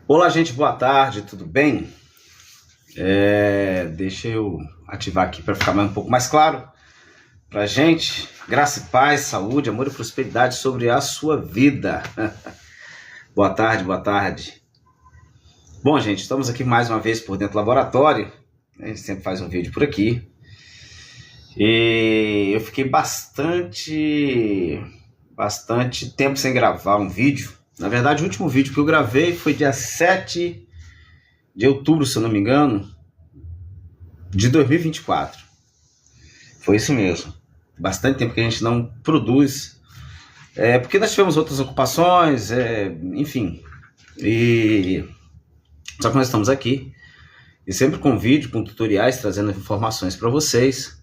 Olá, gente, boa tarde, tudo bem? Deixa eu ativar aqui para ficar um pouco mais claro para gente. Graça e paz, saúde, amor e prosperidade sobre a sua vida. Boa tarde, boa tarde. Bom, gente, estamos aqui mais uma vez por dentro do laboratório. A gente sempre faz um vídeo por aqui. E eu fiquei bastante tempo sem gravar um vídeo. Na verdade, o último vídeo que eu gravei foi dia 7 de outubro, se eu não me engano, de 2024. Foi isso mesmo. Bastante tempo que a gente não produz. Porque nós tivemos outras ocupações, enfim. Só que nós estamos aqui. E sempre com vídeo, com tutoriais, trazendo informações para vocês,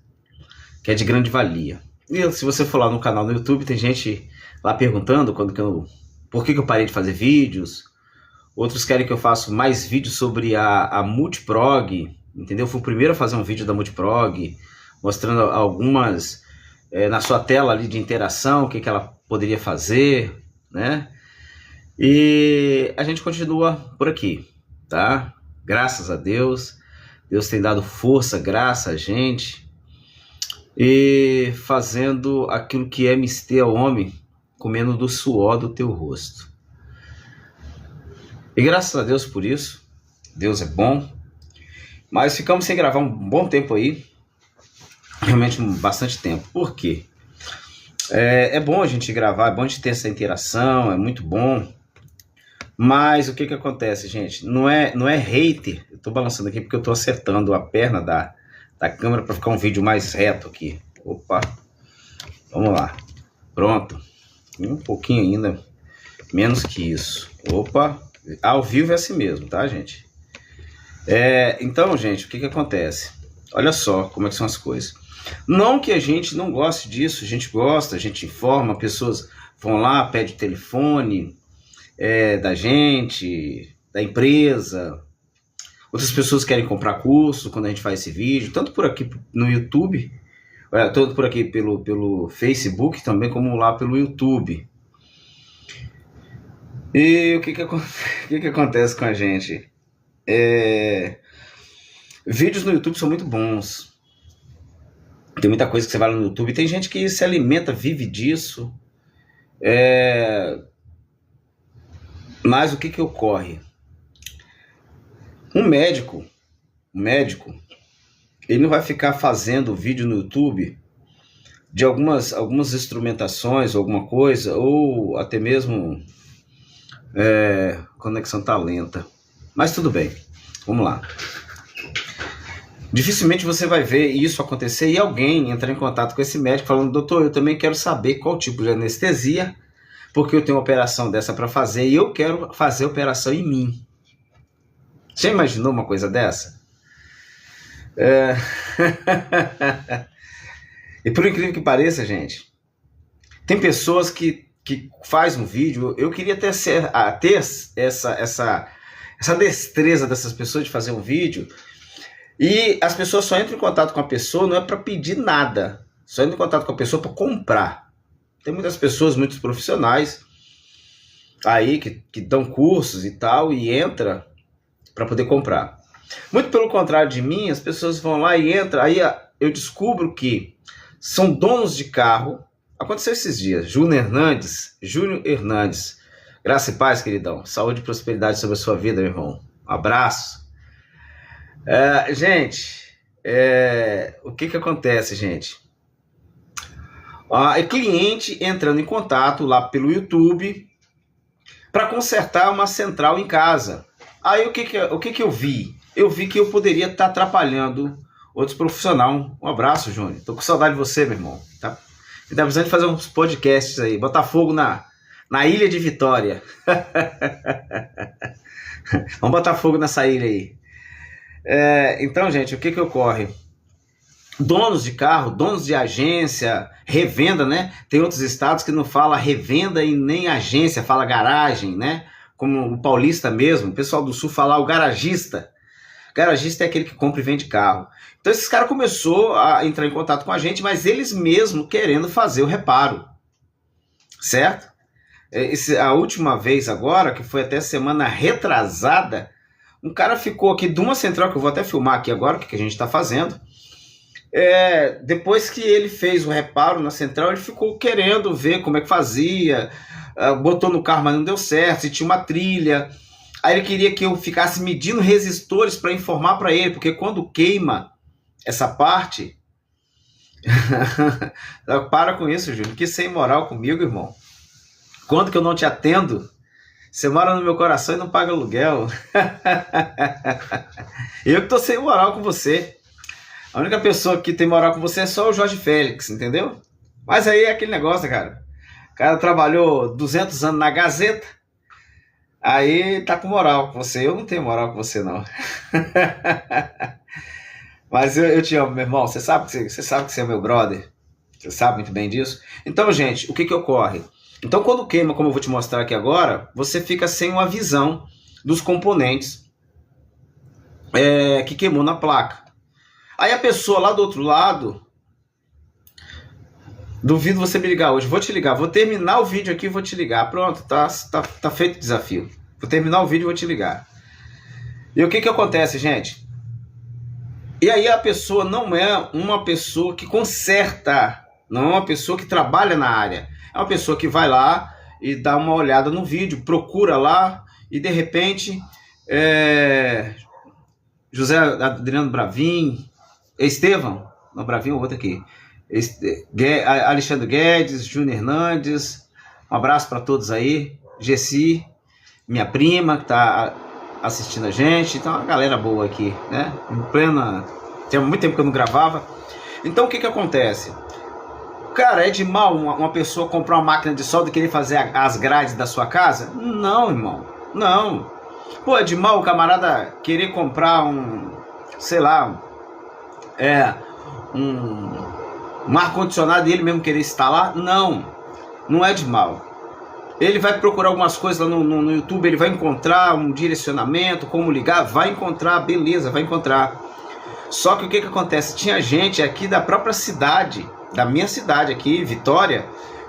que é de grande valia. E se você for lá no canal no YouTube, tem gente lá perguntando por que eu parei de fazer vídeos. Outros querem que eu faça mais vídeos sobre a Multiprog, entendeu? Eu fui o primeiro a fazer um vídeo da Multiprog, mostrando algumas, na sua tela ali de interação, o que ela poderia fazer, né? E a gente continua por aqui, tá? Graças a Deus, Deus tem dado força, graça a gente, e fazendo aquilo que é mister ao homem, comendo do suor do teu rosto. E graças a Deus por isso, Deus é bom, mas ficamos sem gravar um bom tempo aí, realmente bastante tempo. Por quê? É bom a gente gravar, é bom a gente ter essa interação, é muito bom, mas o que acontece, gente? Não é hater, eu tô balançando aqui porque eu tô acertando a perna da câmera para ficar um vídeo mais reto aqui. Opa, vamos lá, pronto, um pouquinho ainda, menos que isso. Opa, ao vivo é assim mesmo, tá, gente? Então, gente, o que acontece? Olha só como é que são as coisas. Não que a gente não goste disso, a gente gosta, a gente informa, pessoas vão lá, pedem o telefone da gente, da empresa. Outras pessoas querem comprar curso quando a gente faz esse vídeo, tanto por aqui no YouTube, tanto por aqui pelo Facebook, também como lá pelo YouTube. E o que acontece com a gente? Vídeos no YouTube são muito bons. Tem muita coisa que você vai lá no YouTube. Tem gente que se alimenta, vive disso. Mas o que ocorre? Um médico, ele não vai ficar fazendo vídeo no YouTube de algumas instrumentações, alguma coisa, ou até mesmo conexão tá lenta. Mas tudo bem, vamos lá. Dificilmente você vai ver isso acontecer e alguém entrar em contato com esse médico falando: doutor, eu também quero saber qual tipo de anestesia, porque eu tenho uma operação dessa para fazer e eu quero fazer a operação em mim. Já imaginou uma coisa dessa? E por incrível que pareça, gente, tem pessoas que faz um vídeo. Eu queria ter essa destreza dessas pessoas de fazer um vídeo, e as pessoas só entram em contato com a pessoa não é para pedir nada, só entram em contato com a pessoa para comprar. Tem muitas pessoas, muitos profissionais aí que dão cursos e tal, e entra para poder comprar. Muito pelo contrário de mim, as pessoas vão lá e entram, aí eu descubro que são donos de carro. Aconteceu esses dias. Júnior Hernandes. Graça e paz, queridão. Saúde e prosperidade sobre a sua vida, meu irmão. Um abraço. Gente, o que acontece, gente? É cliente entrando em contato lá pelo YouTube para consertar uma central em casa. Aí o que eu vi? Eu vi que eu poderia estar atrapalhando outros profissionais. Um abraço, Júnior. Tô com saudade de você, meu irmão. Tá? Ele tá precisando de fazer uns podcasts aí, botar fogo na Ilha de Vitória. Vamos botar fogo nessa ilha aí. Então, gente, o que ocorre? Donos de carro, donos de agência, revenda, né? Tem outros estados que não fala revenda e nem agência, fala garagem, né? Como o paulista mesmo, o pessoal do sul fala o garagista. Garagista é aquele que compra e vende carro. Então esses caras começaram a entrar em contato com a gente, mas eles mesmos querendo fazer o reparo, certo? A última vez agora, que foi até semana retrasada, um cara ficou aqui de uma central, que eu vou até filmar aqui agora, o que a gente está fazendo. Depois que ele fez o reparo na central, ele ficou querendo ver como é que fazia, botou no carro, mas não deu certo, se tinha uma trilha. Aí ele queria que eu ficasse medindo resistores para informar para ele, porque quando queima essa parte... Para com isso, Júnior, que sem moral comigo, irmão. Quando que eu não te atendo? Você mora no meu coração e não paga aluguel. Eu que tô sem moral com você. A única pessoa que tem moral com você é só o Jorge Félix, entendeu? Mas aí é aquele negócio, cara. O cara trabalhou 200 anos na Gazeta, aí tá com moral com você. Eu não tenho moral com você, não. Mas eu te amo, meu irmão. Você sabe que você é meu brother. Você sabe muito bem disso. Então, gente, o que ocorre? Então, quando queima, como eu vou te mostrar aqui agora, você fica sem uma visão dos componentes que queimou na placa. Aí a pessoa lá do outro lado, duvido você me ligar hoje, vou te ligar, vou terminar o vídeo aqui e vou te ligar. Pronto, tá feito o desafio. Vou terminar o vídeo e vou te ligar. E o que acontece, gente? E aí a pessoa não é uma pessoa que conserta, não é uma pessoa que trabalha na área. É uma pessoa que vai lá e dá uma olhada no vídeo, procura lá e de repente José Adriano Bravin, Estevão, não, Bravin é o outro aqui, Alexandre Guedes, Júnior Hernandes, um abraço para todos aí, Gessi, minha prima que está assistindo a gente, então uma galera boa aqui, né? Tinha muito tempo que eu não gravava. Então o que acontece? Cara, é de mal uma pessoa comprar uma máquina de solda e querer fazer as grades da sua casa? Não, irmão, não. Pô, é de mal o camarada querer comprar um ar-condicionado e ele mesmo querer instalar? Não, não é de mal. Ele vai procurar algumas coisas lá no YouTube, ele vai encontrar um direcionamento, como ligar, vai encontrar, beleza, vai encontrar. Só que o que acontece? Tinha gente aqui da própria cidade, da minha cidade aqui, Vitória,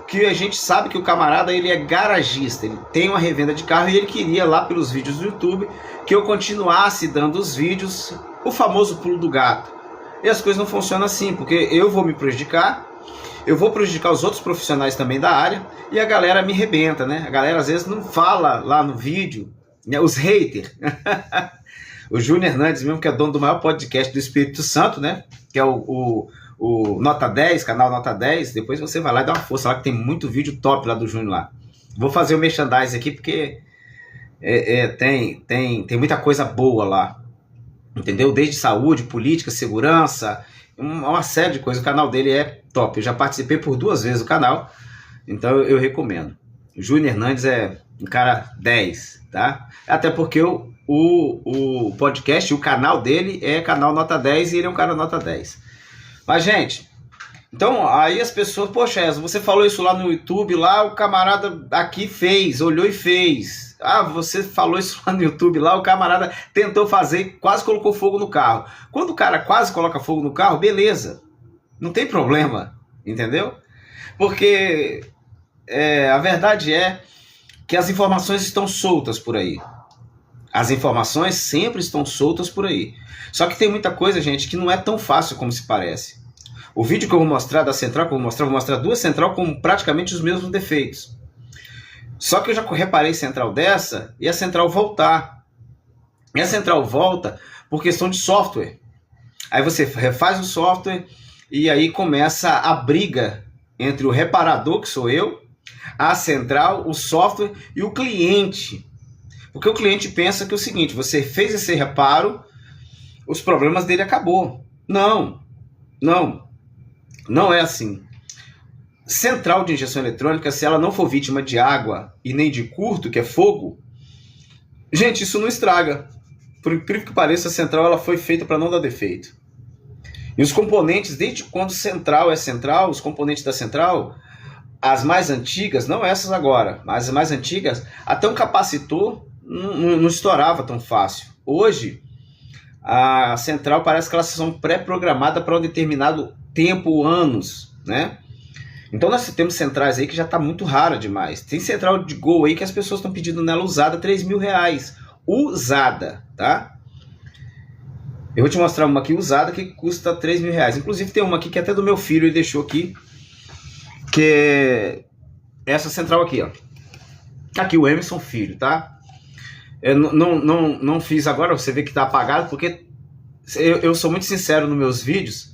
que a gente sabe que o camarada ele é garagista, ele tem uma revenda de carro e ele queria lá pelos vídeos do YouTube que eu continuasse dando os vídeos, o famoso pulo do gato. E as coisas não funcionam assim, porque eu vou me prejudicar, eu vou prejudicar os outros profissionais também da área e a galera me rebenta, né? A galera às vezes não fala lá no vídeo, né? Os haters. O Júnior Hernandes mesmo, que é dono do maior podcast do Espírito Santo, né? Que é o Nota 10, canal Nota 10. Depois você vai lá e dá uma força lá, que tem muito vídeo top lá do Júnior lá. Vou fazer o merchandising aqui, porque tem muita coisa boa lá. Entendeu? Desde saúde, política, segurança, uma série de coisas. O canal dele é top. Eu já participei por 2 vezes do canal, então eu recomendo. O Júnior Hernandes é um cara 10, tá? Até porque o podcast, o canal dele é canal Nota 10 e ele é um cara Nota 10. Mas, gente, então aí as pessoas, poxa, você falou isso lá no YouTube, lá o camarada aqui fez, olhou e fez. Ah, você falou isso lá no YouTube, lá o camarada tentou fazer, quase colocou fogo no carro. Quando o cara quase coloca fogo no carro, beleza, não tem problema, entendeu? Porque a verdade é que as informações estão soltas por aí. As informações sempre estão soltas por aí. Só que tem muita coisa, gente, que não é tão fácil como se parece. O vídeo que eu vou mostrar da central, vou mostrar 2 central com praticamente os mesmos defeitos. Só que eu já reparei central dessa e a central voltar. E a central volta por questão de software. Aí você refaz o software e aí começa a briga entre o reparador, que sou eu, a central, o software e o cliente. Porque o cliente pensa que é o seguinte, você fez esse reparo, os problemas dele acabou. Não é assim. Central de injeção eletrônica, se ela não for vítima de água e nem de curto, que é fogo, gente, isso não estraga. Por incrível que pareça, a central ela foi feita para não dar defeito. E os componentes, desde quando central é central, os componentes da central, as mais antigas, não essas agora, mas as mais antigas, até um capacitor não estourava tão fácil. Hoje, a central parece que elas são pré-programadas para um determinado tempo, anos, né? Então nós temos centrais aí que já está muito rara demais. Tem central de Gol aí que as pessoas estão pedindo nela usada R$3.000. Usada, tá? Eu vou te mostrar uma aqui usada que custa R$3.000. Inclusive tem uma aqui que até do meu filho ele deixou aqui, que é essa central aqui, ó. Aqui o Emerson Filho, tá? Eu não fiz agora, você vê que tá apagado, porque eu sou muito sincero nos meus vídeos,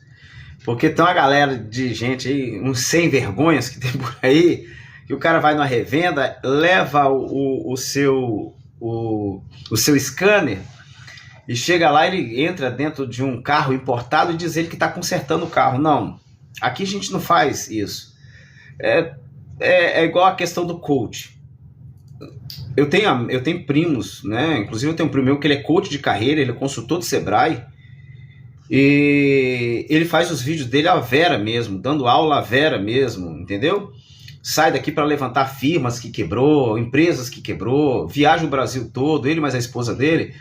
porque tem uma galera de gente aí, uns sem vergonhas que tem por aí, que o cara vai numa revenda, leva o seu scanner e chega lá, ele entra dentro de um carro importado e diz ele que está consertando o carro. Não, aqui a gente não faz isso. É igual a questão do coach. Eu tenho primos, né? Inclusive eu tenho um primo meu que ele é coach de carreira, ele é consultor do Sebrae, e ele faz os vídeos dele à vera mesmo, dando aula à vera mesmo, entendeu? Sai daqui para levantar firmas que quebrou, empresas que quebrou, viaja o Brasil todo, ele mais a esposa dele,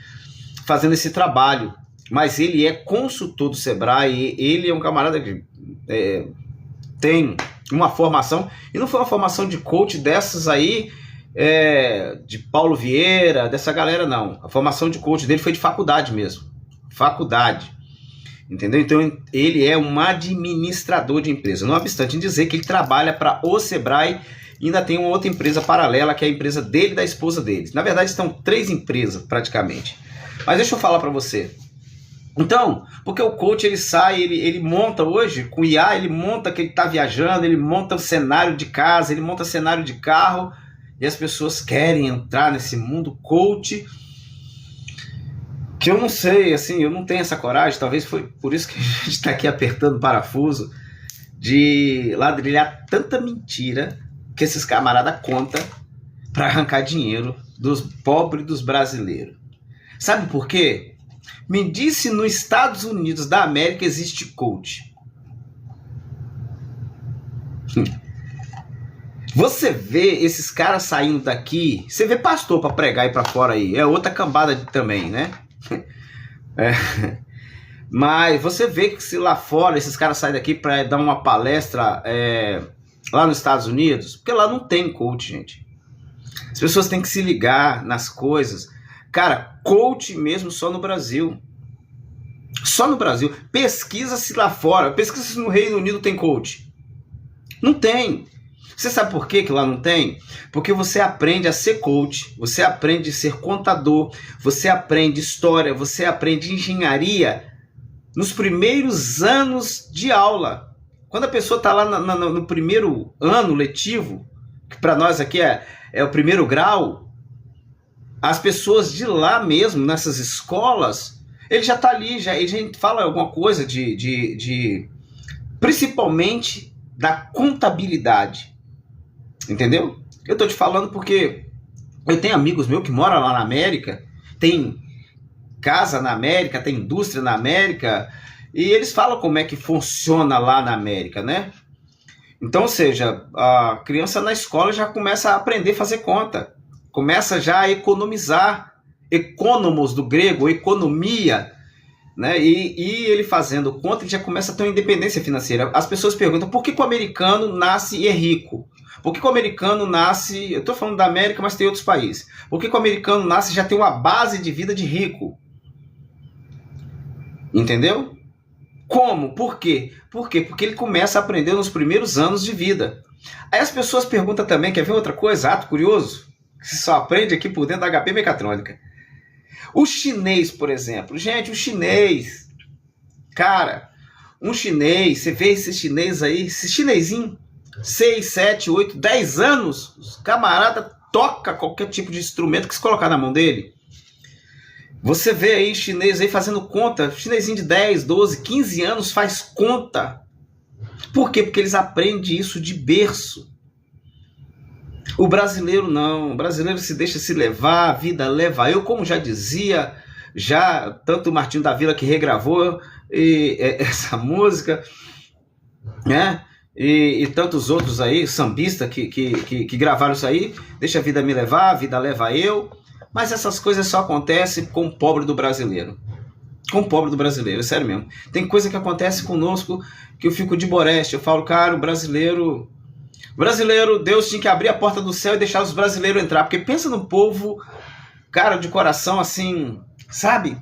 fazendo esse trabalho. Mas ele é consultor do Sebrae, ele é um camarada que tem uma formação, e não foi uma formação de coach dessas aí, de Paulo Vieira, dessa galera não. A formação de coach dele foi de faculdade mesmo, faculdade. Entendeu? Então ele é um administrador de empresa. Não obstante em dizer que ele trabalha para o Sebrae e ainda tem uma outra empresa paralela, que é a empresa dele e da esposa dele. Na verdade, estão 3 empresas praticamente. Mas deixa eu falar para você. Então, porque o coach ele sai, ele monta hoje, com o IA, ele monta que ele está viajando, ele monta o cenário de casa, ele monta cenário de carro, e as pessoas querem entrar nesse mundo coach, que eu não sei, assim, eu não tenho essa coragem. Talvez foi por isso que a gente está aqui apertando o parafuso, de ladrilhar tanta mentira que esses camaradas contam para arrancar dinheiro dos pobres dos brasileiros. Sabe por quê? Me disse nos Estados Unidos da América existe coach. Você vê esses caras saindo daqui, você vê pastor para pregar e para fora aí, é outra cambada também, né? Mas você vê que se lá fora esses caras saem daqui para dar uma palestra lá nos Estados Unidos, porque lá não tem coach, gente. As pessoas têm que se ligar nas coisas. Cara, coach mesmo só no Brasil. Só no Brasil. Pesquisa-se lá fora, pesquisa-se no Reino Unido tem coach. Não tem. Você sabe por que lá não tem? Porque você aprende a ser coach, você aprende a ser contador, você aprende história, você aprende engenharia nos primeiros anos de aula. Quando a pessoa está lá no primeiro ano letivo, que para nós aqui é o primeiro grau, as pessoas de lá mesmo, nessas escolas, ele já está ali, ele já fala alguma coisa principalmente da contabilidade. Entendeu? Eu tô te falando porque eu tenho amigos meus que moram lá na América, tem casa na América, tem indústria na América, e eles falam como é que funciona lá na América, né? Então, ou seja, a criança na escola já começa a aprender a fazer conta, começa já a economizar, economos do grego, economia, né? E ele fazendo conta, ele já começa a ter uma independência financeira. As pessoas perguntam, por que o americano nasce e é rico? Por que o americano nasce, eu estou falando da América, mas tem outros países. Por que o americano nasce e já tem uma base de vida de rico? Entendeu? Como? Por quê? Por quê? Porque ele começa a aprender nos primeiros anos de vida. Aí as pessoas perguntam também, quer ver outra coisa? Ato curioso? Que se só aprende aqui por dentro da HP Mecatrônica. O chinês, por exemplo. Gente, o chinês. Cara, um chinês, você vê esse chinês aí, esse chinesinho, 6, 7, 8, 10 anos, os camarada toca qualquer tipo de instrumento que se colocar na mão dele. Você vê aí chinês aí fazendo conta, chinesinho de 10, 12, 15 anos faz conta. Por quê? Porque eles aprendem isso de berço. O brasileiro não, o brasileiro se deixa se levar, a vida leva. Eu, como já dizia, tanto o Martinho da Vila que regravou essa música, né? E tantos outros aí, sambistas que gravaram isso aí, deixa a vida me levar, a vida leva eu. Mas essas coisas só acontecem com o pobre do brasileiro. Com o pobre do brasileiro, é sério mesmo. Tem coisa que acontece conosco que eu fico de boreste. Eu falo, cara, o brasileiro Brasileiro, Deus tinha que abrir a porta do céu e deixar os brasileiros entrar. Porque pensa no povo, cara, de coração assim, sabe?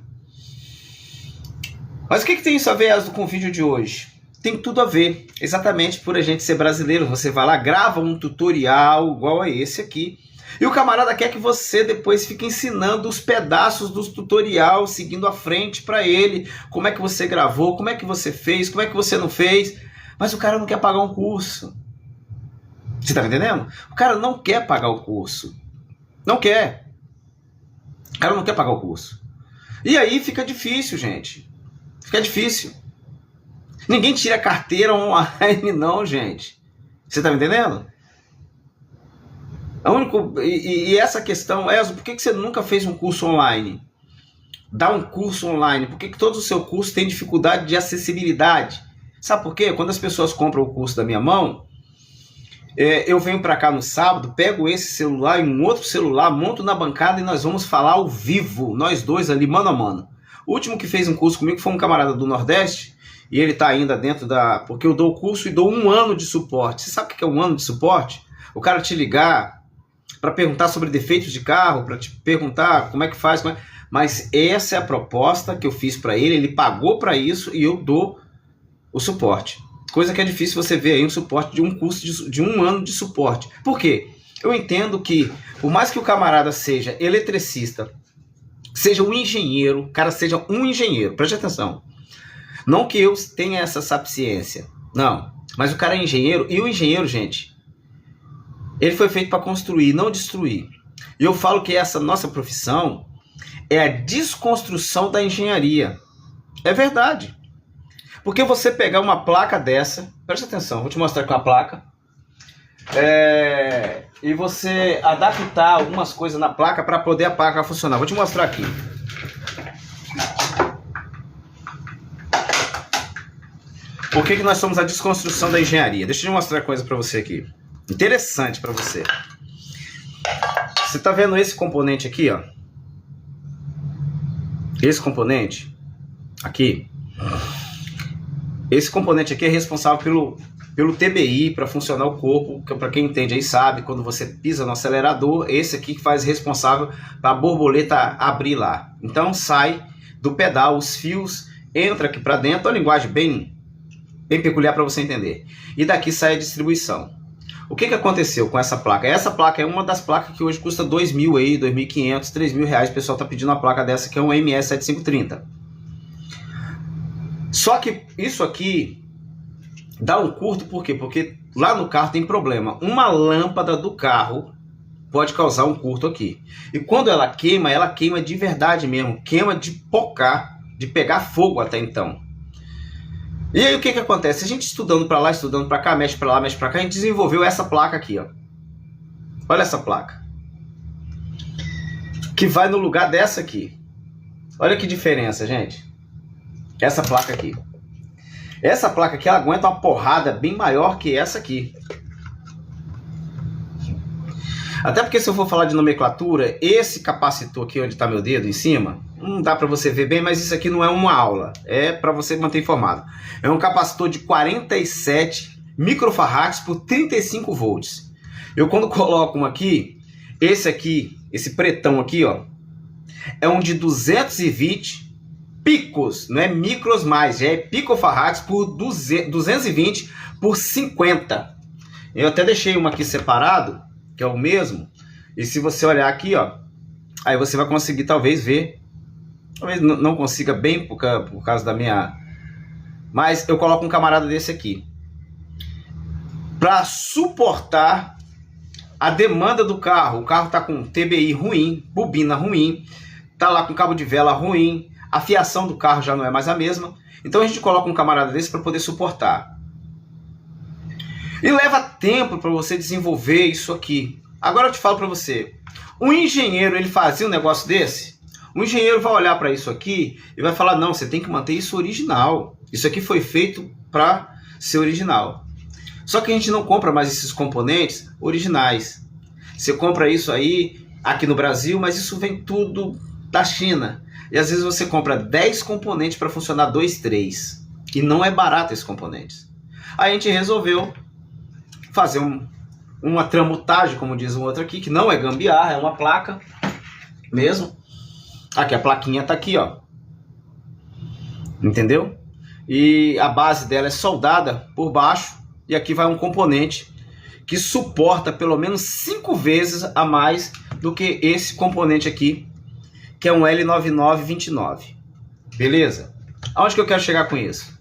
Mas o que tem isso a ver com o vídeo de hoje? Tem tudo a ver, exatamente por a gente ser brasileiro. Você vai lá, grava um tutorial igual a esse aqui, e o camarada quer que você depois fique ensinando os pedaços do tutorial, seguindo à frente para ele, como é que você gravou, como é que você fez, como é que você não fez. Mas o cara não quer pagar um curso. Você tá me entendendo? O cara não quer pagar o curso. Não quer. O cara não quer pagar o curso. E aí fica difícil, gente. Fica difícil. Ninguém tira carteira online, não, gente. Você tá me entendendo? E essa questão, Elzo, por que você nunca fez um curso online? Dá um curso online. Por que todos os seus cursos têm dificuldade de acessibilidade? Sabe por quê? Quando as pessoas compram o curso da minha mão, eu venho para cá no sábado, pego esse celular e um outro celular, monto na bancada e nós vamos falar ao vivo, nós dois ali, mano a mano. O último que fez um curso comigo foi um camarada do Nordeste, e ele está ainda dentro da... Porque eu dou o curso e dou 1 ano de suporte. Você sabe o que é 1 ano de suporte? O cara te ligar para perguntar sobre defeitos de carro, para te perguntar como é que faz. Mas essa é a proposta que eu fiz para ele, ele pagou para isso e eu dou o suporte. Coisa que é difícil você ver aí um suporte de um curso de 1 ano de suporte. Por quê? Eu entendo que, por mais que o camarada seja eletricista, seja um engenheiro, o cara seja um engenheiro, preste atenção. Não que eu tenha essa sapiência, não. Mas o cara é engenheiro, e o engenheiro, gente, ele foi feito para construir, não destruir. E eu falo que essa nossa profissão é a desconstrução da engenharia. É verdade. Porque você pegar uma placa dessa, preste atenção, vou te mostrar com a placa, e você adaptar algumas coisas na placa para poder a placa funcionar. Vou te mostrar aqui. Por que nós somos a desconstrução da engenharia? Deixa eu mostrar uma coisa para você aqui. Interessante para você. Você está vendo esse componente aqui, ó? Esse componente aqui. Esse componente aqui é responsável pelo TBI, para funcionar o corpo, que para quem entende aí sabe, quando você pisa no acelerador, esse aqui que faz responsável para a borboleta abrir lá. Então sai do pedal, os fios entram aqui para dentro, a linguagem bem peculiar para você entender. E daqui sai a distribuição. O que aconteceu com essa placa? Essa placa é uma das placas que hoje custa 2.000 aí, 2.500, 3.000 reais. O pessoal está pedindo uma placa dessa que é um MS7530. Só que isso aqui dá um curto, por quê? Porque lá no carro tem problema. Uma lâmpada do carro pode causar um curto aqui. E quando ela queima de verdade mesmo. Queima de pocar, de pegar fogo até então. E aí o que acontece? A gente estudando para lá, estudando para cá, mexe para lá, mexe para cá, a gente desenvolveu essa placa aqui, ó. Olha essa placa. Que vai no lugar dessa aqui. Olha que diferença, gente. Essa placa aqui. Essa placa aqui, ela aguenta uma porrada bem maior que essa aqui. Até porque se eu for falar de nomenclatura, esse capacitor aqui onde está meu dedo em cima, não dá para você ver bem, mas isso aqui não é uma aula. É para você manter informado. É um capacitor de 47 microfarads por 35 volts. Eu quando coloco um aqui, esse pretão aqui, ó, é um de 220 picos, não é micros mais, já é picofarads por 220 por 50. Eu até deixei uma aqui separado, que é o mesmo, e se você olhar aqui, ó, aí você vai conseguir talvez ver, talvez não consiga bem por causa da minha, mas eu coloco um camarada desse aqui, para suportar a demanda do carro. O carro tá com TBI ruim, bobina ruim, tá lá com cabo de vela ruim, a fiação do carro já não é mais a mesma, então a gente coloca um camarada desse para poder suportar. E leva tempo para você desenvolver isso aqui. Agora eu te falo para você, um engenheiro, ele fazia um negócio desse? O engenheiro vai olhar para isso aqui e vai falar, não, você tem que manter isso original. Isso aqui foi feito para ser original. Só que a gente não compra mais esses componentes originais. Você compra isso aí aqui no Brasil, mas isso vem tudo da China. E às vezes você compra 10 componentes para funcionar 2, 3. E não é barato esses componentes. Aí a gente resolveu fazer uma tramutagem, como diz um outro aqui, que não é gambiarra, é uma placa mesmo. Aqui, a plaquinha tá aqui, ó. Entendeu? E a base dela é soldada por baixo. E aqui vai um componente que suporta pelo menos 5 vezes a mais do que esse componente aqui, que é um L9929. Beleza? Aonde que eu quero chegar com isso?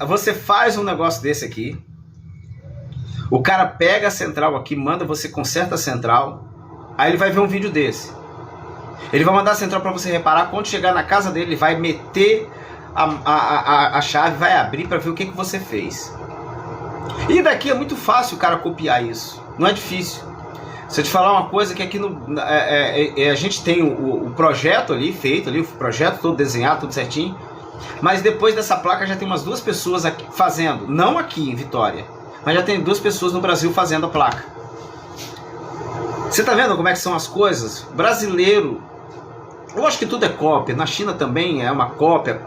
Você faz um negócio desse aqui, o cara pega a central aqui, manda você conserta a central, aí ele vai ver um vídeo desse. Ele vai mandar a central para você reparar. Quando chegar na casa dele, ele vai meter a chave, vai abrir para ver o que você fez. E daqui é muito fácil o cara copiar isso, não é difícil. Se eu te falar uma coisa, que aqui a gente tem o projeto ali feito, ali, o projeto todo desenhado, tudo certinho. Mas depois dessa placa já tem umas 2 pessoas aqui fazendo, não aqui em Vitória, mas já tem 2 pessoas no Brasil fazendo a placa. Você tá vendo como é que são as coisas? Brasileiro, eu acho que tudo é cópia, na China também é uma cópia,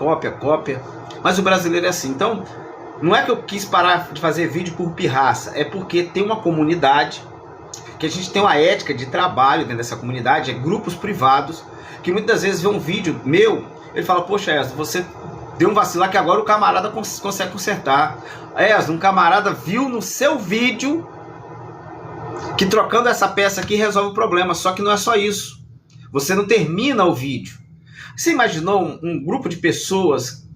mas o brasileiro é assim. Então, não é que eu quis parar de fazer vídeo por pirraça, é porque tem uma comunidade, que a gente tem uma ética de trabalho dentro dessa comunidade, é grupos privados, que muitas vezes vê um vídeo meu, ele fala, poxa, Esdras, você deu um vacilo lá que agora o camarada consegue consertar. Esdras, um camarada viu no seu vídeo que trocando essa peça aqui resolve o problema, só que não é só isso. Você não termina o vídeo. Você imaginou um grupo de pessoas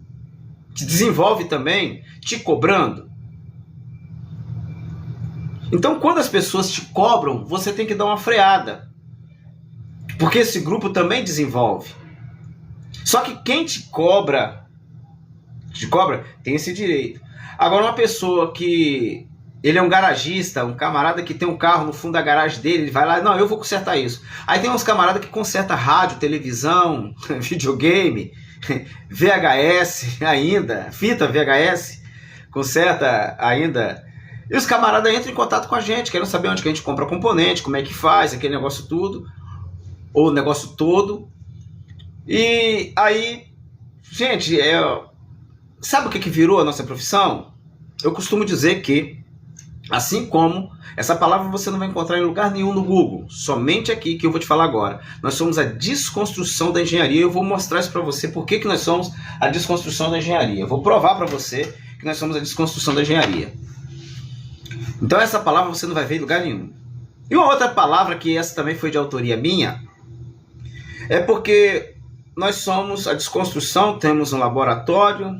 que desenvolve também te cobrando? Então, quando as pessoas te cobram, você tem que dar uma freada, porque esse grupo também desenvolve. Só que quem te cobra tem esse direito. Agora, uma pessoa que ele é um garagista, um camarada que tem um carro no fundo da garagem dele, ele vai lá, não, eu vou consertar isso. Aí tem uns camaradas que consertam rádio, televisão, videogame, VHS ainda, fita VHS, conserta ainda. E os camaradas entram em contato com a gente, querem saber onde que a gente compra componente, como é que faz, aquele negócio tudo, ou o negócio todo. E aí, gente, sabe o que virou a nossa profissão? Eu costumo dizer que, assim como essa palavra você não vai encontrar em lugar nenhum no Google, somente aqui que eu vou te falar agora. Nós somos a desconstrução da engenharia. Eu vou mostrar isso para você, por que nós somos a desconstrução da engenharia. Eu vou provar para você que nós somos a desconstrução da engenharia. Então essa palavra você não vai ver em lugar nenhum. E uma outra palavra, que essa também foi de autoria minha, é porque nós somos a desconstrução, temos um laboratório,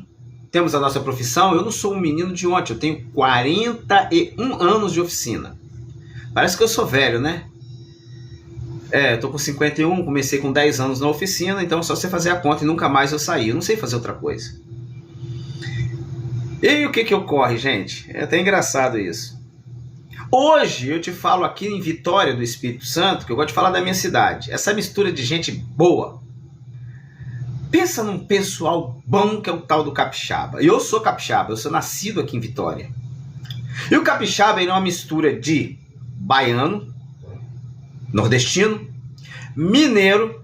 temos a nossa profissão. Eu não sou um menino de ontem, eu tenho 41 anos de oficina. Parece que eu sou velho, né? Eu tô com 51, comecei com 10 anos na oficina, então só você fazer a conta e nunca mais eu saí. Eu não sei fazer outra coisa. E o que ocorre, gente? É até engraçado isso. Hoje eu te falo aqui em Vitória do Espírito Santo, que eu gosto de falar da minha cidade. Essa mistura de gente boa. Pensa num pessoal bom, que é o tal do capixaba. Eu sou capixaba, eu sou nascido aqui em Vitória. E o capixaba, ele é uma mistura de baiano, nordestino, mineiro,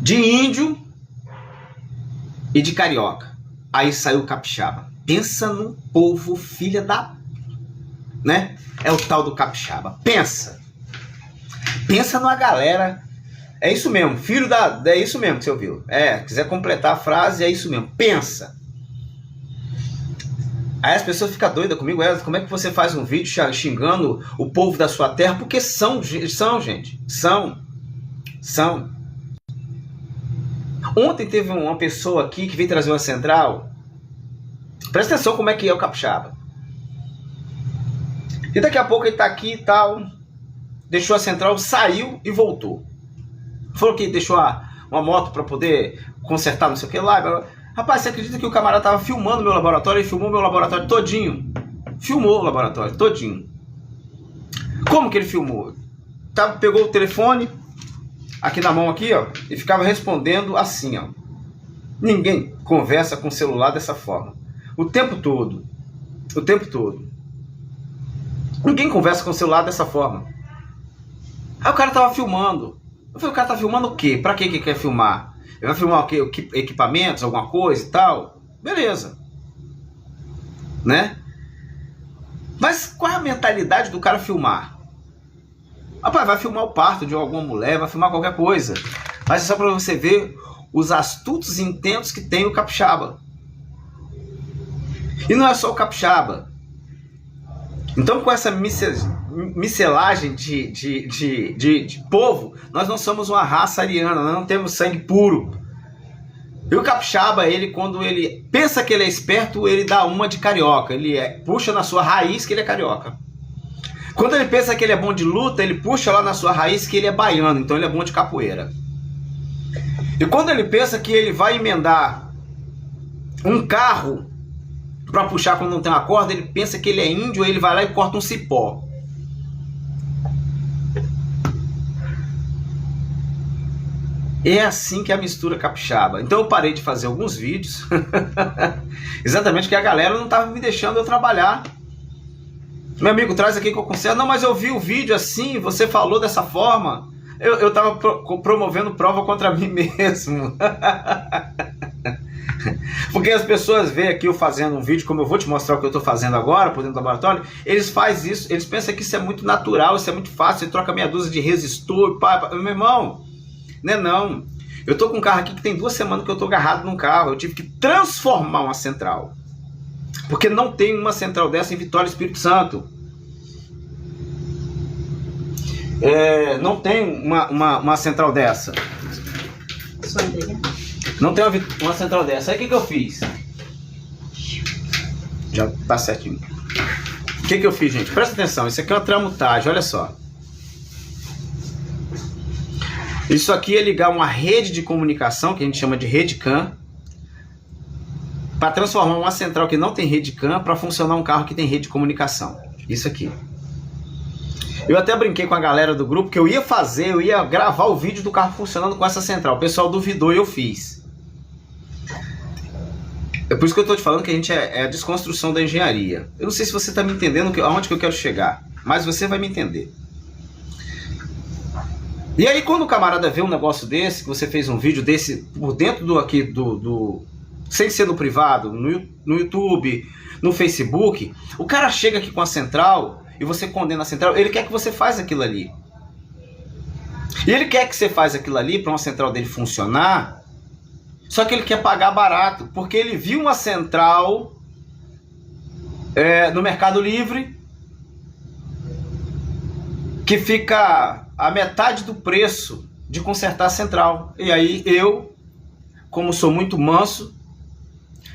de índio e de carioca. Aí saiu o capixaba. Pensa num povo filha da... né? É o tal do capixaba. Pensa numa galera... É isso mesmo, filho da... É isso mesmo que você ouviu. Quiser completar a frase, é isso mesmo. Pensa. Aí as pessoas ficam doidas comigo. Como é que você faz um vídeo xingando o povo da sua terra? Porque são, gente. São. Ontem teve uma pessoa aqui que veio trazer uma central. Presta atenção como é que é o capixaba. E daqui a pouco ele tá aqui e tal. Deixou a central, saiu e voltou. Falou que deixou uma moto para poder consertar não sei o que lá. Rapaz, você acredita que o camarada tava filmando meu laboratório? Ele filmou meu laboratório todinho. Filmou o laboratório todinho. Como que ele filmou? Pegou o telefone aqui na mão aqui, ó, e ficava respondendo assim, ó. Ninguém conversa com o celular dessa forma. O tempo todo. Ninguém conversa com o celular dessa forma. Aí o cara tava filmando. Eu falei, o cara tá filmando o quê? Pra que quer filmar? Ele vai filmar o quê? Equipamentos, alguma coisa e tal? Beleza. Né? Mas qual é a mentalidade do cara filmar? Rapaz, vai filmar o parto de alguma mulher, vai filmar qualquer coisa. Mas é só para você ver os astutos intentos que tem o capixaba. E não é só o capixaba. Então, com essa miscelagem de povo, nós não somos uma raça ariana, nós não temos sangue puro. E o capixaba, ele, quando ele pensa que ele é esperto, ele dá uma de carioca. Ele puxa na sua raiz que ele é carioca. Quando ele pensa que ele é bom de luta, ele puxa lá na sua raiz que ele é baiano, então ele é bom de capoeira. E quando ele pensa que ele vai emendar um carro para puxar quando não tem uma corda, ele pensa que ele é índio, ele vai lá e corta um cipó. É assim que é a mistura capixaba. Então eu parei de fazer alguns vídeos, exatamente porque a galera não estava me deixando eu trabalhar. Meu amigo, traz aqui que eu conserto. Não, mas eu vi o vídeo assim, você falou dessa forma. Eu estava promovendo prova contra mim mesmo. Porque as pessoas veem aqui eu fazendo um vídeo, como eu vou te mostrar o que eu estou fazendo agora, por dentro do laboratório, eles fazem isso, eles pensam que isso é muito natural, isso é muito fácil, você troca meia dúzia de resistor, pá. Meu irmão, não é não. Eu estou com um carro aqui que tem 2 semanas que eu estou agarrado num carro, eu tive que transformar uma central. Porque não tem uma central dessa em Vitória, Espírito Santo. Não tem uma central dessa. Não tem uma central dessa. Aí o que eu fiz? Já tá certinho. O que eu fiz, gente? Presta atenção. Isso aqui é uma tramutagem, olha só. Isso aqui é ligar uma rede de comunicação, que a gente chama de rede CAN, para transformar uma central que não tem rede CAN para funcionar um carro que tem rede de comunicação. Isso aqui. Eu até brinquei com a galera do grupo que eu ia gravar o vídeo do carro funcionando com essa central. O pessoal duvidou e eu fiz. É por isso que eu estou te falando que a gente é a desconstrução da engenharia. Eu não sei se você está me entendendo aonde que eu quero chegar, mas você vai me entender. E aí quando o camarada vê um negócio desse, que você fez um vídeo desse por dentro sem ser no privado, no YouTube, no Facebook, o cara chega aqui com a central e você condena a central, ele quer que você faça aquilo ali. E ele quer que você faça aquilo ali para uma central dele funcionar, só que ele quer pagar barato, porque ele viu uma central no Mercado Livre que fica a metade do preço de consertar a central. E aí eu, como sou muito manso,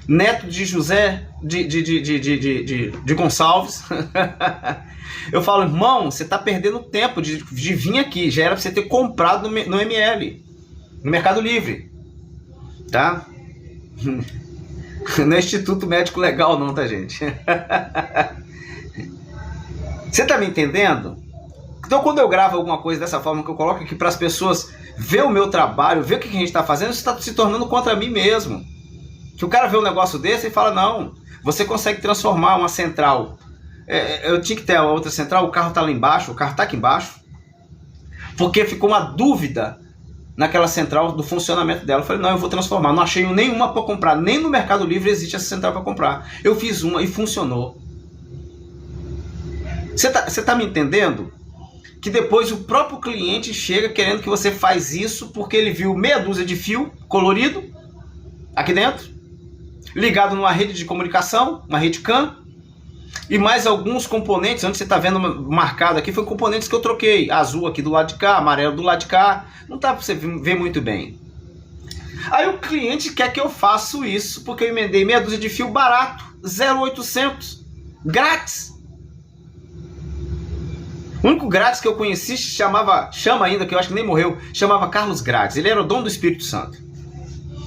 neto de José de Gonçalves, eu falo, irmão, você está perdendo tempo de vir aqui, já era para você ter comprado no ML, no Mercado Livre, tá? Não é Instituto Médico Legal não, tá, gente? Você tá me entendendo? Então quando eu gravo alguma coisa dessa forma, que eu coloco aqui para as pessoas ver o meu trabalho, ver o que a gente está fazendo, isso está se tornando contra mim mesmo. Que o cara vê um negócio desse e fala, não, você consegue transformar uma central. Eu tinha que ter a outra central, o carro está lá embaixo, o carro está aqui embaixo. Porque ficou uma dúvida naquela central do funcionamento dela. Eu falei, não, eu vou transformar. Não achei nenhuma para comprar, nem no Mercado Livre existe essa central para comprar. Eu fiz uma e funcionou. Você tá me entendendo? Que depois o próprio cliente chega querendo que você faz isso porque ele viu meia dúzia de fio colorido aqui dentro, ligado numa rede de comunicação, uma rede CAN, e mais alguns componentes, onde você está vendo marcado aqui, foram componentes que eu troquei, azul aqui do lado de cá, amarelo do lado de cá, não dá para você ver muito bem. Aí o cliente quer que eu faça isso, porque eu emendei meia dúzia de fio barato, 0,800, grátis. O único grátis que eu conheci chama ainda, que eu acho que nem morreu, chamava Carlos Grátis, ele era o dono do Espírito Santo.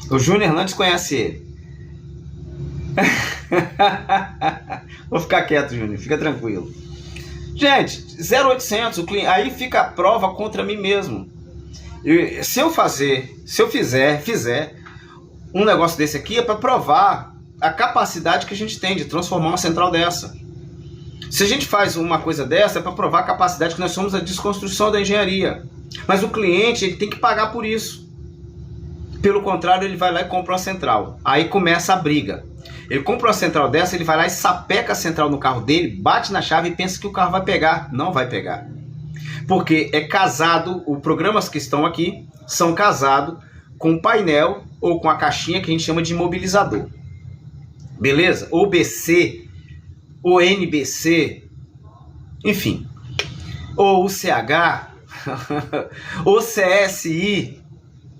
O Júnior Hernandes conhece ele. Vou ficar quieto, Júnior, fica tranquilo. Gente, 0,800, aí fica a prova contra mim mesmo. Se eu fizer um negócio desse aqui, é para provar a capacidade que a gente tem de transformar uma central dessa. Se a gente faz uma coisa dessa, é para provar a capacidade que nós somos a desconstrução da engenharia. Mas o cliente, ele tem que pagar por isso. Pelo contrário, ele vai lá e compra uma central. Aí começa a briga. Ele compra uma central dessa, ele vai lá e sapeca a central no carro dele, bate na chave e pensa que o carro vai pegar. Não vai pegar. Porque é casado, os programas que estão aqui são casados com o painel ou com a caixinha que a gente chama de imobilizador. Beleza? Ou BC, ou NBC, enfim. Ou UCH, ou CSI.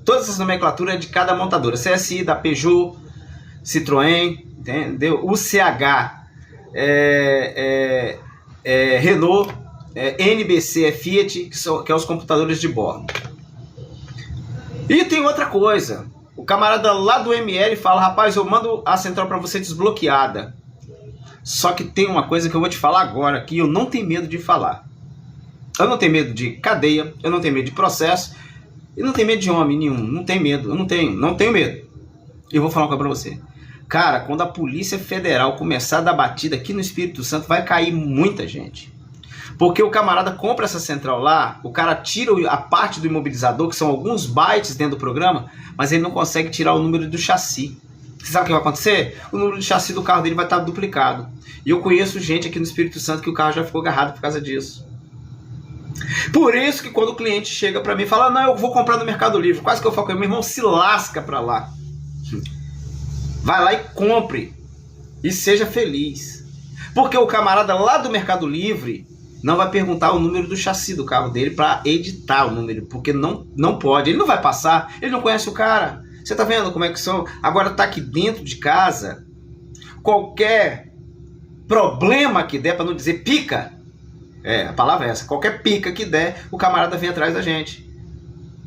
Todas essas nomenclaturas de cada montadora. CSI da Peugeot, Citroën, entendeu? UCH, Renault, NBC é Fiat, que é os computadores de bordo. E tem outra coisa. O camarada lá do ML fala, rapaz, eu mando a central para você desbloqueada. Só que tem uma coisa que eu vou te falar agora, que eu não tenho medo de falar. Eu não tenho medo de cadeia, eu não tenho medo de processo, e não tenho medo de homem nenhum, não tenho medo, eu não tenho medo. Eu vou falar uma coisa pra você. Cara, quando a Polícia Federal começar a dar batida aqui no Espírito Santo, vai cair muita gente. Porque o camarada compra essa central lá, o cara tira a parte do imobilizador, que são alguns bytes dentro do programa, mas ele não consegue tirar o número do chassi. Você sabe o que vai acontecer? O número do chassi do carro dele vai estar duplicado. E eu conheço gente aqui no Espírito Santo que o carro já ficou agarrado por causa disso. Por isso que quando o cliente chega para mim e fala, não, eu vou comprar no Mercado Livre, quase que eu falo com ele, meu irmão, se lasca para lá. Vai lá e compre. E seja feliz. Porque o camarada lá do Mercado Livre não vai perguntar o número do chassi do carro dele para editar o número, porque não pode, ele não vai passar, ele não conhece o cara. Você tá vendo como é que são? Agora tá aqui dentro de casa, qualquer problema que der, para não dizer pica, a palavra é essa, qualquer pica que der, o camarada vem atrás da gente.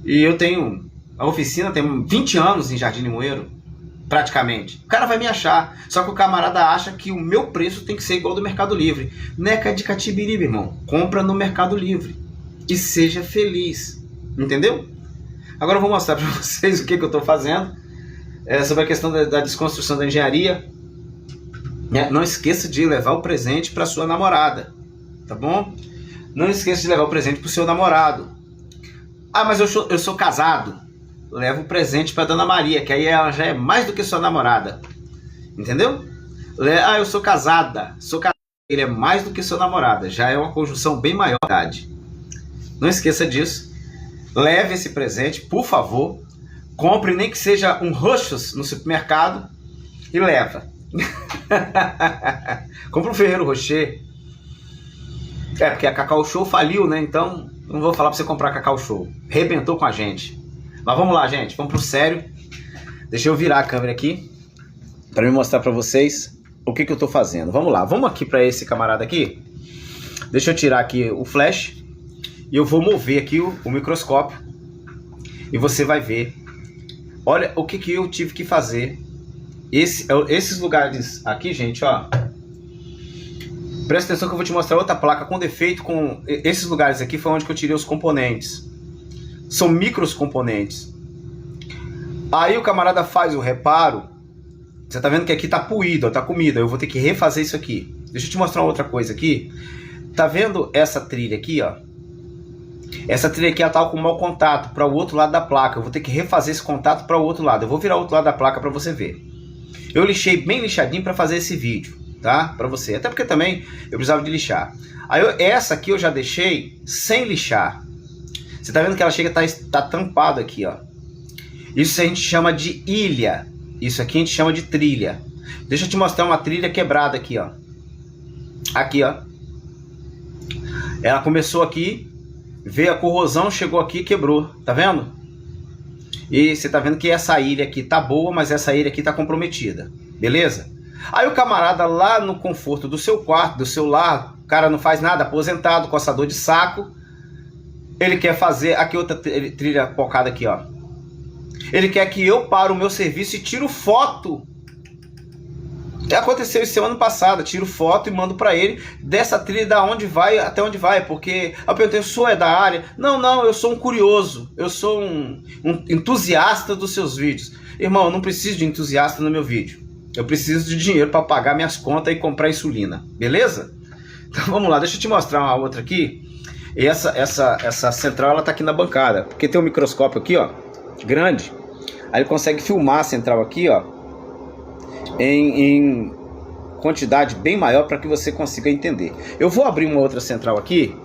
E eu tenho, a oficina tem 20 anos em Jardim Limoeiro, praticamente. O cara vai me achar, só que o camarada acha que o meu preço tem que ser igual ao do Mercado Livre. Neca de catibiribe, irmão. Compra no Mercado Livre e seja feliz. Entendeu? Agora eu vou mostrar para vocês o que eu estou fazendo sobre a questão da desconstrução da engenharia. Não esqueça de levar o presente para sua namorada, tá bom? Não esqueça de levar o presente para o seu namorado. Ah, mas eu sou casado. Leva o presente para Dona Maria, que aí ela já é mais do que sua namorada. Entendeu? Ah, eu sou casada. Ele é mais do que sua namorada. Já é uma conjunção bem maior. Não esqueça disso. Leve esse presente, por favor. Compre nem que seja um Rochos no supermercado e leva. Compre um Ferreiro Rocher. Porque a Cacau Show faliu, né? Então, não vou falar para você comprar a Cacau Show. Rebentou com a gente. Mas vamos lá, gente. Vamos pro sério. Deixa eu virar a câmera aqui para me mostrar para vocês o que eu tô fazendo. Vamos lá. Vamos aqui para esse camarada aqui. Deixa eu tirar aqui o flash. E eu vou mover aqui o microscópio. E você vai ver. Olha o que eu tive que fazer. Esses lugares aqui, gente, ó. Presta atenção que eu vou te mostrar outra placa com defeito. Com esses lugares aqui foi onde que eu tirei os componentes. São micros componentes. Aí o camarada faz o reparo. Você tá vendo que aqui tá puído, tá comida. Eu vou ter que refazer isso aqui. Deixa eu te mostrar uma outra coisa aqui. Tá vendo essa trilha aqui, ó? Essa trilha aqui ela tá com mau contato para o outro lado da placa. Eu vou ter que refazer esse contato para o outro lado. Eu vou virar o outro lado da placa para você ver. Eu lixei bem lixadinho para fazer esse vídeo, tá? Para você. Até porque também eu precisava de lixar. Aí essa aqui eu já deixei sem lixar. Você tá vendo que ela chega tá tampado aqui, ó. Isso a gente chama de ilha. Isso aqui a gente chama de trilha. Deixa eu te mostrar uma trilha quebrada aqui, ó. Aqui, ó. Ela começou aqui, veio a corrosão, chegou aqui e quebrou. Tá vendo? E você tá vendo que essa ilha aqui tá boa, mas essa ilha aqui tá comprometida. Beleza? Aí o camarada lá no conforto do seu quarto, do seu lar, o cara não faz nada, aposentado, coçador de saco. Ele quer fazer, aqui outra trilha pocada aqui, ó. Ele quer que eu pare o meu serviço e tiro foto. Aconteceu isso semana passada, tiro foto e mando pra ele dessa trilha da onde vai até onde vai, porque eu perguntei, o senhor é da área? Não, eu sou um curioso, eu sou um entusiasta dos seus vídeos. Irmão, eu não preciso de entusiasta no meu vídeo. Eu preciso de dinheiro para pagar minhas contas e comprar insulina, beleza? Então vamos lá, deixa eu te mostrar uma outra aqui. Essa central ela tá aqui na bancada, porque tem um microscópio aqui, ó, grande. Aí ele consegue filmar a central aqui, ó, em quantidade bem maior para que você consiga entender. Eu vou abrir uma outra central aqui.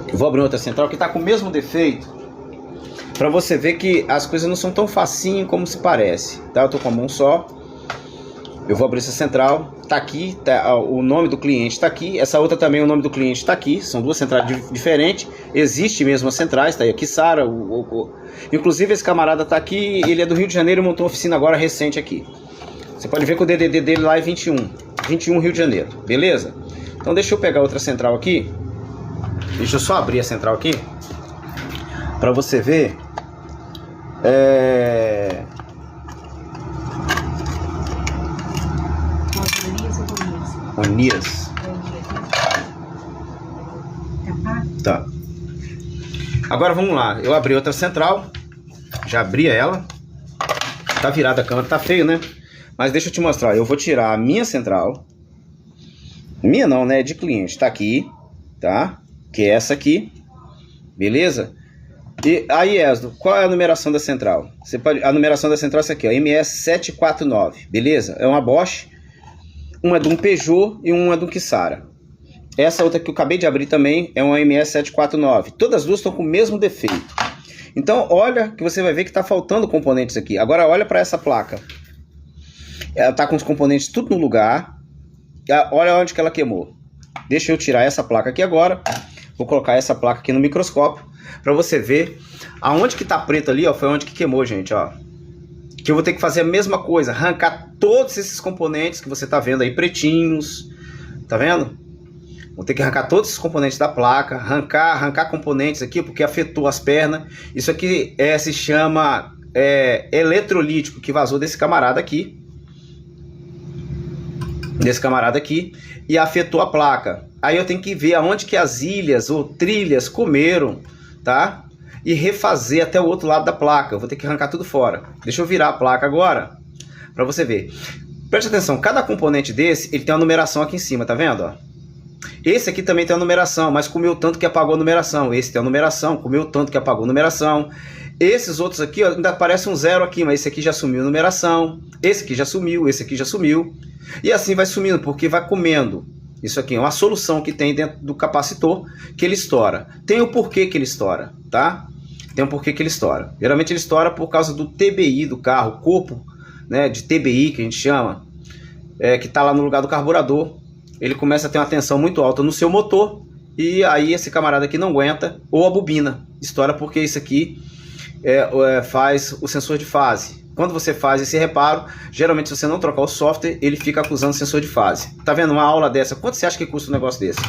Eu vou abrir outra central que está com o mesmo defeito, para você ver que as coisas não são tão facinho como se parece, tá? Eu tô com a mão só. Eu vou abrir essa central, tá aqui, tá, o nome do cliente tá aqui, essa outra também, o nome do cliente tá aqui, são duas centrais diferentes, existe mesmo as centrais, tá aí aqui Sara, inclusive esse camarada tá aqui, ele é do Rio de Janeiro e montou uma oficina agora recente aqui. Você pode ver que o DDD dele lá é 21 Rio de Janeiro, beleza? Então deixa eu pegar outra central aqui, deixa eu só abrir a central aqui, pra você ver, Onias. Tá. Agora vamos lá. Eu abri outra central. Já abri ela. Tá virada a câmera, tá feio, né? Mas deixa eu te mostrar. Eu vou tirar a minha central. Minha não, né? De cliente. Tá aqui. Tá? Que é essa aqui. Beleza? E aí, Esdo, qual é a numeração da central? Você pode... A numeração da central é essa aqui, ó. MS749. Beleza? É uma Bosch. Uma é de um Peugeot e uma é de um Kissara. Essa outra que eu acabei de abrir também é uma MS749. Todas as duas estão com o mesmo defeito. Então olha que você vai ver que está faltando componentes aqui. Agora olha para essa placa. Ela está com os componentes tudo no lugar. Olha onde que ela queimou. Deixa eu tirar essa placa aqui agora. Vou colocar essa placa aqui no microscópio para você ver. Aonde que está preto ali, ó, foi onde que queimou, gente, ó. Que eu vou ter que fazer a mesma coisa, arrancar todos esses componentes que você está vendo aí, pretinhos, tá vendo? Vou ter que arrancar todos esses componentes da placa, arrancar componentes aqui, porque afetou as pernas. Isso aqui se chama eletrolítico, que vazou desse camarada aqui. E afetou a placa. Aí eu tenho que ver aonde que as ilhas ou trilhas comeram, tá? E refazer até o outro lado da placa. Eu vou ter que arrancar tudo fora. Deixa eu virar a placa agora, para você ver. Preste atenção, cada componente desse, ele tem uma numeração aqui em cima, tá vendo? Ó? Esse aqui também tem uma numeração, mas comeu tanto que apagou a numeração. Esse tem a numeração, comeu tanto que apagou a numeração. Esses outros aqui, ó, ainda aparece um 0 aqui, mas esse aqui já sumiu a numeração. Esse aqui já sumiu, esse aqui já sumiu. E assim vai sumindo, porque vai comendo. Isso aqui é uma solução que tem dentro do capacitor, que ele estoura. Tem o porquê que ele estoura, tá? Tem um porquê que ele estoura. Geralmente ele estoura por causa do TBI do carro, corpo, né, de TBI que a gente chama, que está lá no lugar do carburador. Ele começa a ter uma tensão muito alta no seu motor e aí esse camarada aqui não aguenta, ou a bobina estoura porque isso aqui faz o sensor de fase. Quando você faz esse reparo, geralmente se você não trocar o software, ele fica acusando o sensor de fase. Tá vendo uma aula dessa? Quanto você acha que custa um negócio desse?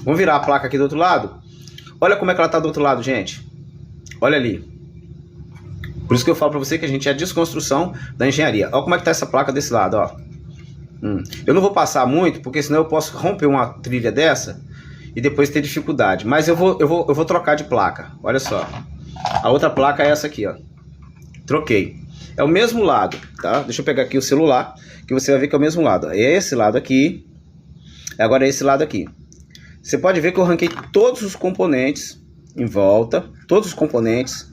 Vamos virar a placa aqui do outro lado? Olha como é que ela está do outro lado, gente. Olha ali. Por isso que eu falo para você que a gente é a desconstrução da engenharia. Olha como é que tá essa placa desse lado, ó. Eu não vou passar muito, porque senão eu posso romper uma trilha dessa e depois ter dificuldade. Mas eu vou trocar de placa. Olha só. A outra placa é essa aqui, ó. Troquei. É o mesmo lado, tá? Deixa eu pegar aqui o celular, que você vai ver que é o mesmo lado. É esse lado aqui. Agora é esse lado aqui. Você pode ver que eu arranquei todos os componentes em volta, todos os componentes,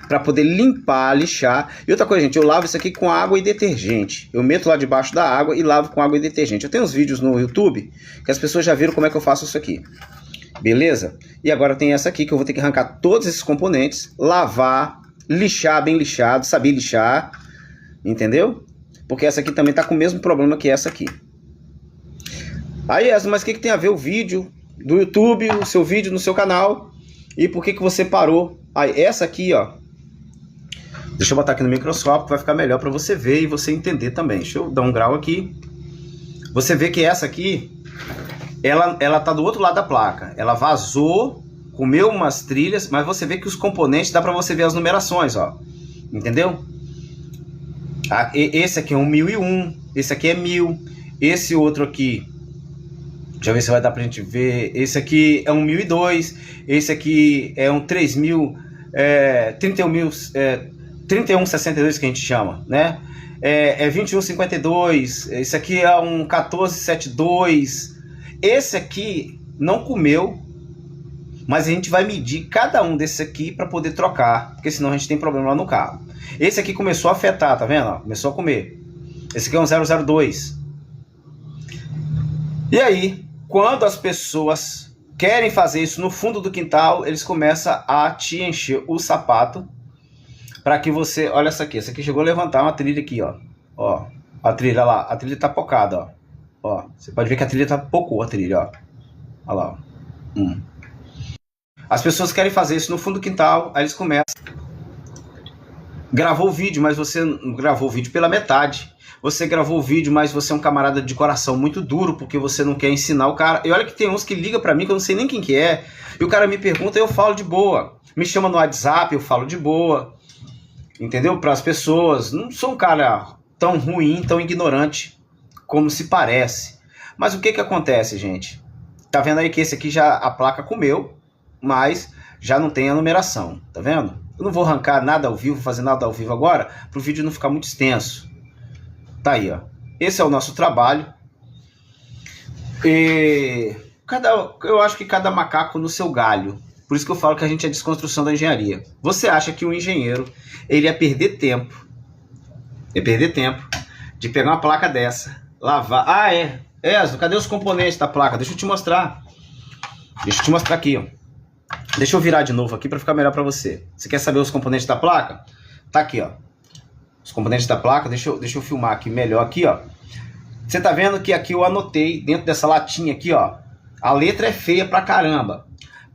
para poder limpar, lixar. E outra coisa, gente, eu lavo isso aqui com água e detergente. Eu meto lá debaixo da água e lavo com água e detergente. Eu tenho uns vídeos no YouTube que as pessoas já viram como é que eu faço isso aqui. Beleza? E agora tem essa aqui que eu vou ter que arrancar todos esses componentes, lavar, lixar bem lixado, saber lixar, entendeu? Porque essa aqui também tá com o mesmo problema que essa aqui. Aí, mas o que tem a ver o vídeo do YouTube, o seu vídeo no seu canal, e por que você parou? Aí, essa aqui, ó, deixa eu botar aqui no microscópio, vai ficar melhor para você ver e você entender também. Deixa eu dar um grau aqui. Você vê que essa aqui, ela tá do outro lado da placa. Ela vazou, comeu umas trilhas, mas você vê que os componentes, dá para você ver as numerações, ó. Entendeu? Esse aqui é um 1001, esse aqui é 1000, esse outro aqui, deixa eu ver se vai dar pra gente ver, esse aqui é um 1002, esse aqui é um 3000, 3162 que a gente chama, né? É 2152, esse aqui é um 1472, esse aqui não comeu, Mas a gente vai medir cada um desses aqui para poder trocar, porque senão a gente tem problema lá no carro. Esse aqui começou a afetar, tá vendo? Começou a comer. Esse aqui é um 002. E aí, quando as pessoas querem fazer isso no fundo do quintal, eles começam a te encher o sapato para que você... Olha essa aqui chegou a levantar uma trilha aqui, ó. Ó, a trilha lá, a trilha tá pocada, ó. Ó, você pode ver que a trilha tá pocou, a trilha, ó. Olha lá, ó. As pessoas querem fazer isso no fundo do quintal, aí eles começam. Gravou o vídeo, mas você gravou o vídeo pela metade. Você gravou o vídeo, mas você é um camarada de coração muito duro, porque você não quer ensinar o cara. E olha que tem uns que ligam pra mim, que eu não sei nem quem que é. E o cara me pergunta, eu falo de boa. Me chama no WhatsApp, eu falo de boa. Entendeu? Para as pessoas. Não sou um cara tão ruim, tão ignorante, como se parece. Mas o que que acontece, gente? Tá vendo aí que esse aqui já a placa comeu, mas já não tem a numeração. Tá vendo? Eu não vou arrancar nada ao vivo, fazer nada ao vivo agora, para o vídeo não ficar muito extenso. Tá aí, ó. Esse é o nosso trabalho. E eu acho que cada macaco no seu galho. Por isso que eu falo que a gente é desconstrução da engenharia. Você acha que um engenheiro ele ia perder tempo? Ia perder tempo de pegar uma placa dessa, lavar. Ah, é. Cadê os componentes da placa? Deixa eu te mostrar. Deixa eu te mostrar aqui, ó. Deixa eu virar de novo aqui para ficar melhor para você. Você quer saber os componentes da placa? Tá aqui, ó. Os componentes da placa, deixa eu filmar aqui melhor aqui, ó. Você tá vendo que aqui eu anotei dentro dessa latinha aqui, ó. A letra é feia pra caramba.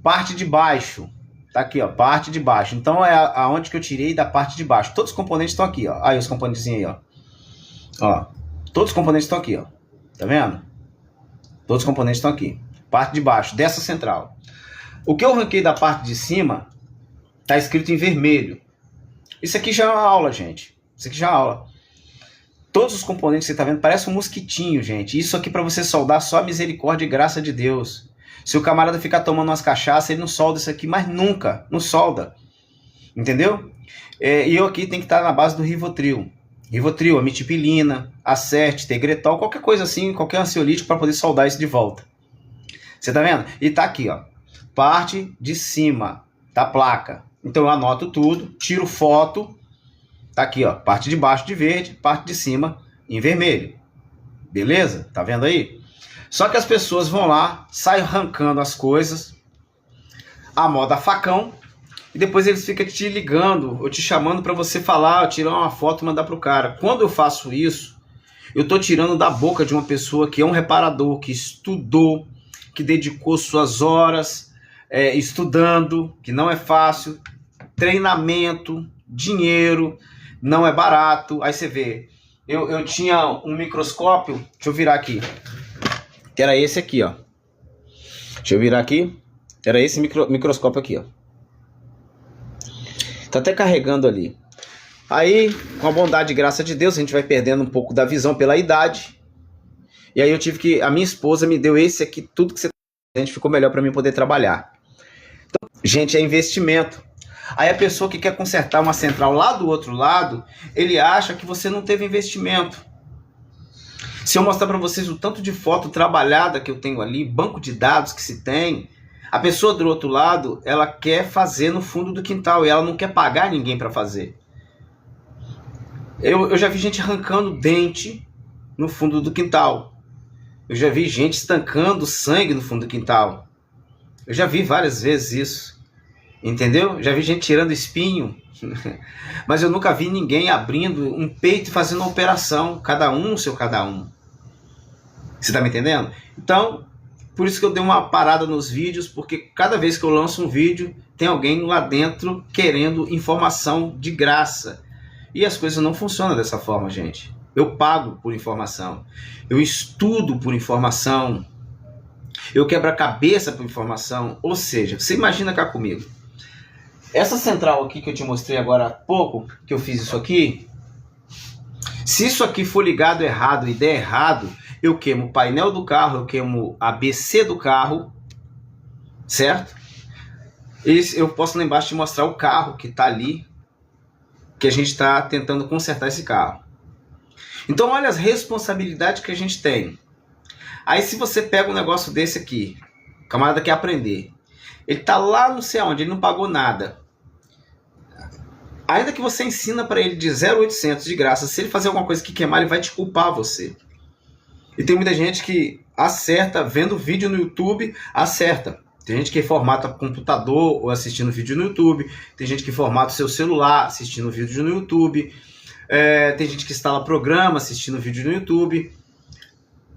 Parte de baixo. Tá aqui, ó, parte de baixo. Então é aonde que eu tirei da parte de baixo. Todos os componentes estão aqui, ó. Aí os componentes aí, ó. Ó, todos os componentes estão aqui, ó. Tá vendo? Todos os componentes estão aqui. Parte de baixo dessa central. O que eu arranquei da parte de cima tá escrito em vermelho. Isso aqui já é uma aula, gente. Isso aqui já é uma aula. Todos os componentes que você tá vendo parece um mosquitinho, gente. Isso aqui para você soldar só a misericórdia e graça de Deus. Se o camarada ficar tomando umas cachaças, ele não solda isso aqui, mas nunca. Não solda. Entendeu? E eu aqui tenho que estar na base do Rivotril. Rivotril, amitriptilina, Acerte, Tegretol, qualquer coisa assim, qualquer ansiolítico para poder soldar isso de volta. Você tá vendo? E tá aqui, ó. Parte de cima da placa. Então eu anoto tudo, tiro foto. Tá aqui, ó. Parte de baixo de verde, parte de cima em vermelho. Beleza? Tá vendo aí? Só que as pessoas vão lá, saem arrancando as coisas, a moda facão, e depois eles ficam te ligando, ou te chamando para você falar, tirar uma foto e mandar pro cara. Quando eu faço isso, eu tô tirando da boca de uma pessoa que é um reparador, que estudou, que dedicou suas horas estudando, que não é fácil, treinamento, dinheiro, não é barato. Aí você vê, eu tinha um microscópio, deixa eu virar aqui, que era esse aqui, ó. Deixa eu virar aqui. Era esse microscópio aqui, ó. Tá até carregando ali. Aí, com a bondade e graça de Deus, a gente vai perdendo um pouco da visão pela idade. E aí eu tive que... A minha esposa me deu esse aqui, tudo que você... A gente ficou melhor para mim poder trabalhar. Então, gente, é investimento. Aí a pessoa que quer consertar uma central lá do outro lado, ele acha que você não teve investimento. Se eu mostrar para vocês o tanto de foto trabalhada que eu tenho ali, banco de dados que se tem, a pessoa do outro lado, ela quer fazer no fundo do quintal e ela não quer pagar ninguém para fazer. Eu já vi gente arrancando dente no fundo do quintal. Eu já vi gente estancando sangue no fundo do quintal. Eu já vi várias vezes isso. Entendeu? Já vi gente tirando espinho. Mas eu nunca vi ninguém abrindo um peito e fazendo uma operação. Cada um, seu cada um. Você tá me entendendo? Então, por isso que eu dei uma parada nos vídeos, porque cada vez que eu lanço um vídeo, tem alguém lá dentro querendo informação de graça. E as coisas não funcionam dessa forma, gente. Eu pago por informação. Eu estudo por informação. Eu quebro a cabeça por informação. Ou seja, você imagina cá comigo. Essa central aqui que eu te mostrei agora há pouco, que eu fiz isso aqui, se isso aqui for ligado errado e der errado, eu queimo o painel do carro, eu queimo a BC do carro, certo? Eu posso lá embaixo te mostrar o carro que está ali, que a gente está tentando consertar esse carro. Então olha as responsabilidades que a gente tem. Aí se você pega um negócio desse aqui, o camarada quer aprender, Ele está lá não sei aonde, ele não pagou nada. Ainda que você ensina para ele de 0,800 de graça, se ele fazer alguma coisa que queimar, ele vai te culpar você. E tem muita gente que acerta vendo vídeo no YouTube, acerta. Tem gente que formata computador ou assistindo vídeo no YouTube. Tem gente que formata o seu celular assistindo vídeo no YouTube. Tem gente que instala programa assistindo vídeo no YouTube.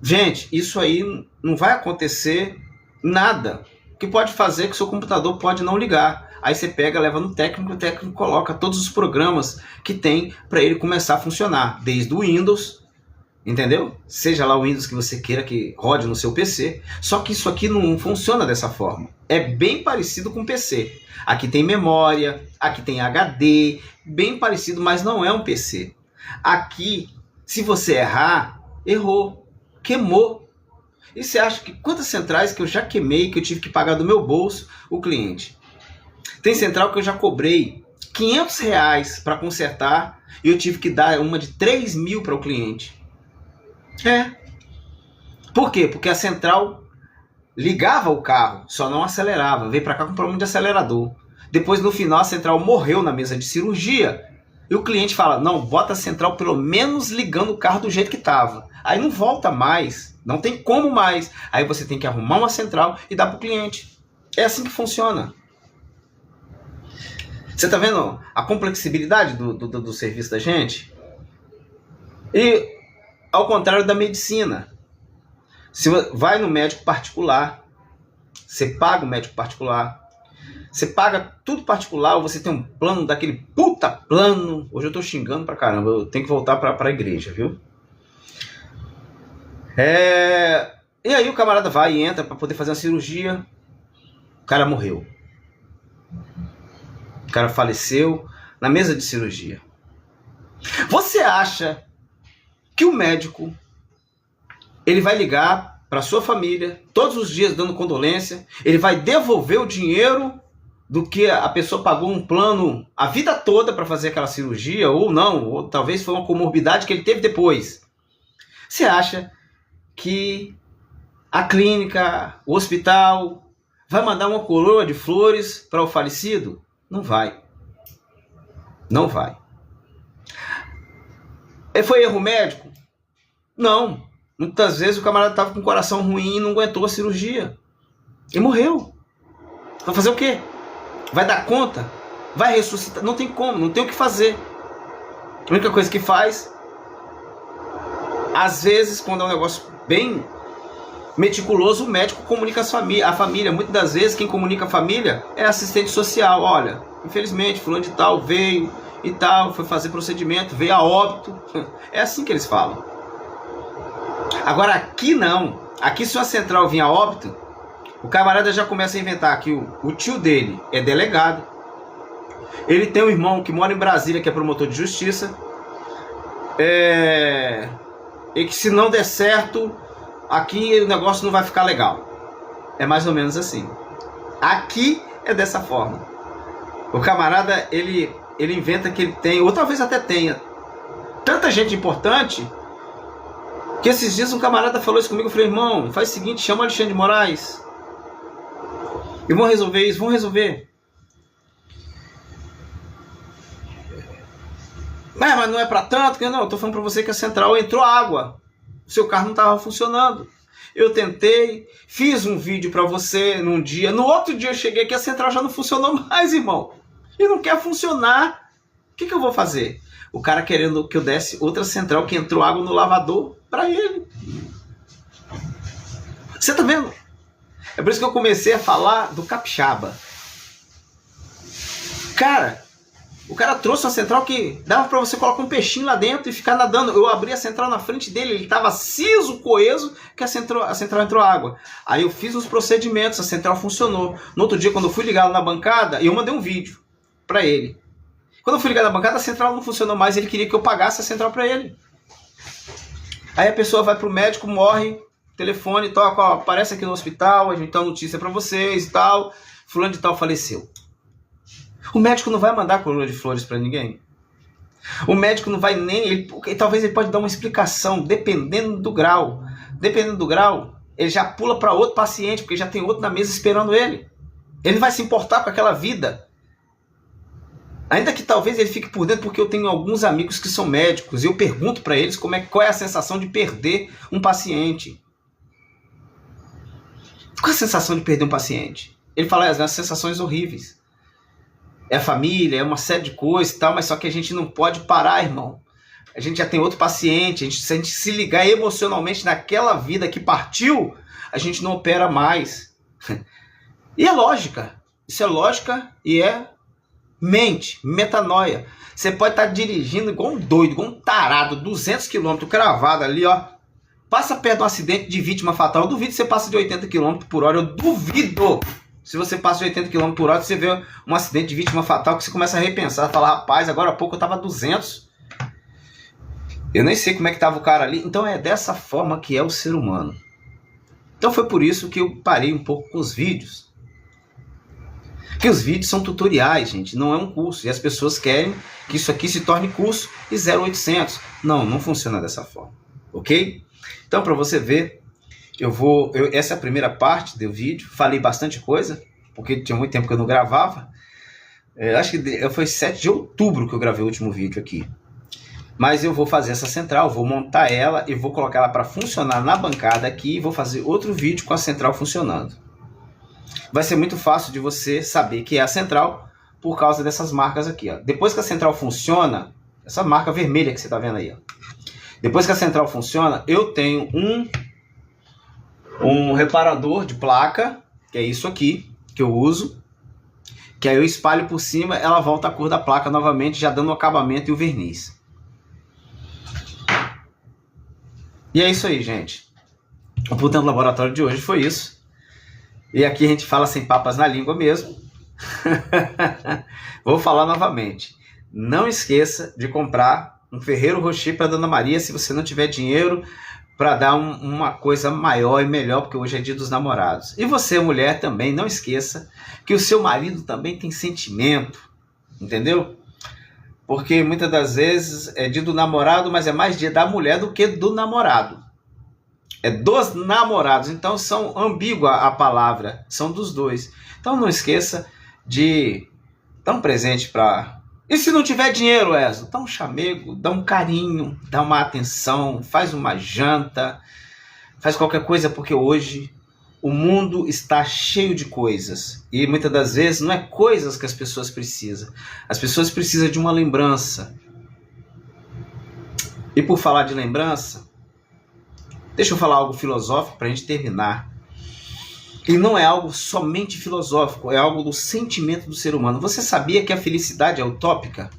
Gente, isso aí não vai acontecer nada. O que pode fazer é que o seu computador pode não ligar. Aí você pega, leva no técnico, o técnico coloca todos os programas que tem para ele começar a funcionar. Desde o Windows, entendeu? Seja lá o Windows que você queira que rode no seu PC. Só que isso aqui não funciona dessa forma. É bem parecido com o PC. Aqui tem memória, aqui tem HD, bem parecido, mas não é um PC. Aqui, se você errar, errou, queimou. E você acha que quantas centrais que eu já queimei, que eu tive que pagar do meu bolso o cliente? Tem central que eu já cobrei R$500 para consertar e eu tive que dar uma de 3 mil para o cliente. Por quê? Porque a central ligava o carro, só não acelerava. Veio para cá com problema de acelerador. Depois, no final, a central morreu na mesa de cirurgia. E o cliente fala, não, bota a central pelo menos ligando o carro do jeito que estava. Aí não volta mais, não tem como mais. Aí você tem que arrumar uma central e dar para o cliente. É assim que funciona. Você está vendo a complexibilidade do serviço da gente? E ao contrário da medicina. Se vai no médico particular, você paga o médico particular, você paga tudo particular, ou você tem um plano daquele puta plano. Hoje eu tô xingando pra caramba, eu tenho que voltar pra igreja, viu? E aí o camarada vai e entra pra poder fazer uma cirurgia, o cara morreu. O cara faleceu na mesa de cirurgia. Você acha que o médico ele vai ligar para sua família todos os dias dando condolência, ele vai devolver o dinheiro do que a pessoa pagou um plano a vida toda para fazer aquela cirurgia, ou não, ou talvez foi uma comorbidade que ele teve depois? Você acha que a clínica, o hospital, vai mandar uma coroa de flores para o falecido? Não vai. Não vai. Foi erro médico? Não. Muitas vezes o camarada estava com o coração ruim e não aguentou a cirurgia. E morreu. Vai fazer o quê? Vai dar conta? Vai ressuscitar? Não tem como, não tem o que fazer. A única coisa que faz, às vezes, quando é um negócio bem meticuloso, o médico comunica a família. Muitas das vezes quem comunica a família é assistente social. Olha, infelizmente fulano de tal veio e tal, foi fazer procedimento, veio a óbito. É assim que eles falam. Agora aqui não. Aqui se a central vinha a óbito, o camarada já começa a inventar que o tio dele é delegado. Ele tem um irmão que mora em Brasília, que é promotor de justiça. E que se não der certo, aqui o negócio não vai ficar legal. É mais ou menos assim. Aqui é dessa forma. O camarada, ele inventa que ele tem, ou talvez até tenha, tanta gente importante, que esses dias um camarada falou isso comigo. Eu falei, irmão, faz o seguinte, chama o Alexandre de Moraes. E vão resolver isso, vão resolver. Mas não é pra tanto, que não, eu tô falando pra você que a central entrou água. O seu carro não estava funcionando. Eu tentei, fiz um vídeo para você num dia. No outro dia eu cheguei aqui, a central já não funcionou mais, irmão. E não quer funcionar. O que eu vou fazer? O cara querendo que eu desse outra central que entrou água no lavador para ele. Você tá vendo? É por isso que eu comecei a falar do capixaba. Cara, o cara trouxe uma central que dava para você colocar um peixinho lá dentro e ficar nadando. Eu abri a central na frente dele, ele estava ciso, coeso, que a central entrou água. Aí eu fiz os procedimentos, a central funcionou. No outro dia, quando eu fui ligar na bancada, eu mandei um vídeo para ele. Quando eu fui ligar na bancada, a central não funcionou mais, ele queria que eu pagasse a central para ele. Aí a pessoa vai pro médico, morre, telefone, toca, ó, aparece aqui no hospital, a gente tem uma notícia para vocês e tal, fulano de tal faleceu. O médico não vai mandar coroa de flores para ninguém. O médico não vai nem... talvez ele pode dar uma explicação, dependendo do grau. Dependendo do grau, ele já pula para outro paciente, porque já tem outro na mesa esperando ele. Ele não vai se importar com aquela vida. Ainda que talvez ele fique por dentro, porque eu tenho alguns amigos que são médicos e eu pergunto para eles qual é a sensação de perder um paciente. Qual é a sensação de perder um paciente? Ele fala, as sensações horríveis. É a família, é uma série de coisas e tal, mas só que a gente não pode parar, irmão. A gente já tem outro paciente, se a gente se ligar emocionalmente naquela vida que partiu, a gente não opera mais. E é lógica. Isso é lógica e é mente, metanoia. Você pode estar dirigindo igual um doido, igual um tarado, 200 km cravado ali, ó. Passa perto de um acidente de vítima fatal. Eu duvido que você passe de 80 km por hora. Eu duvido. Se você passa de 80 km por hora, você vê um acidente de vítima fatal que você começa a repensar. Fala, rapaz, agora há pouco eu estava 200. Eu nem sei como é que estava o cara ali. Então é dessa forma que é o ser humano. Então foi por isso que eu parei um pouco com os vídeos. Porque os vídeos são tutoriais, gente. Não é um curso. E as pessoas querem que isso aqui se torne curso e 0800. Não, não funciona dessa forma. Ok? Então, para você ver, essa é a primeira parte do vídeo. Falei bastante coisa, porque tinha muito tempo que eu não gravava. Acho que foi 7 de outubro que eu gravei o último vídeo aqui. Mas eu vou fazer essa central, vou montar ela e vou colocar ela para funcionar na bancada aqui. E vou fazer outro vídeo com a central funcionando. Vai ser muito fácil de você saber que é a central por causa dessas marcas aqui, ó. Depois que a central funciona, essa marca vermelha que você está vendo aí, ó. Depois que a central funciona, eu tenho um reparador de placa, que é isso aqui, que eu uso, que aí eu espalho por cima, ela volta a cor da placa novamente, já dando o acabamento e o verniz. E é isso aí, gente. O Plutão do Laboratório de hoje foi isso. E aqui a gente fala sem papas na língua mesmo. Vou falar novamente. Não esqueça de comprar um Ferreiro Rocher para Dona Maria se você não tiver dinheiro para dar uma coisa maior e melhor, porque hoje é dia dos namorados. E você, mulher, também não esqueça que o seu marido também tem sentimento, entendeu? Porque muitas das vezes é dia do namorado, mas é mais dia da mulher do que do namorado. É dos namorados, então são ambígua a palavra, são dos dois. Então não esqueça de dar um presente para... E se não tiver dinheiro, Wesley, dá um chamego, dá um carinho, dá uma atenção, faz uma janta, faz qualquer coisa, porque hoje o mundo está cheio de coisas. E muitas das vezes não é coisas que as pessoas precisam. As pessoas precisam de uma lembrança. E por falar de lembrança, deixa eu falar algo filosófico para a gente terminar. E não é algo somente filosófico, é algo do sentimento do ser humano. Você sabia que a felicidade é utópica?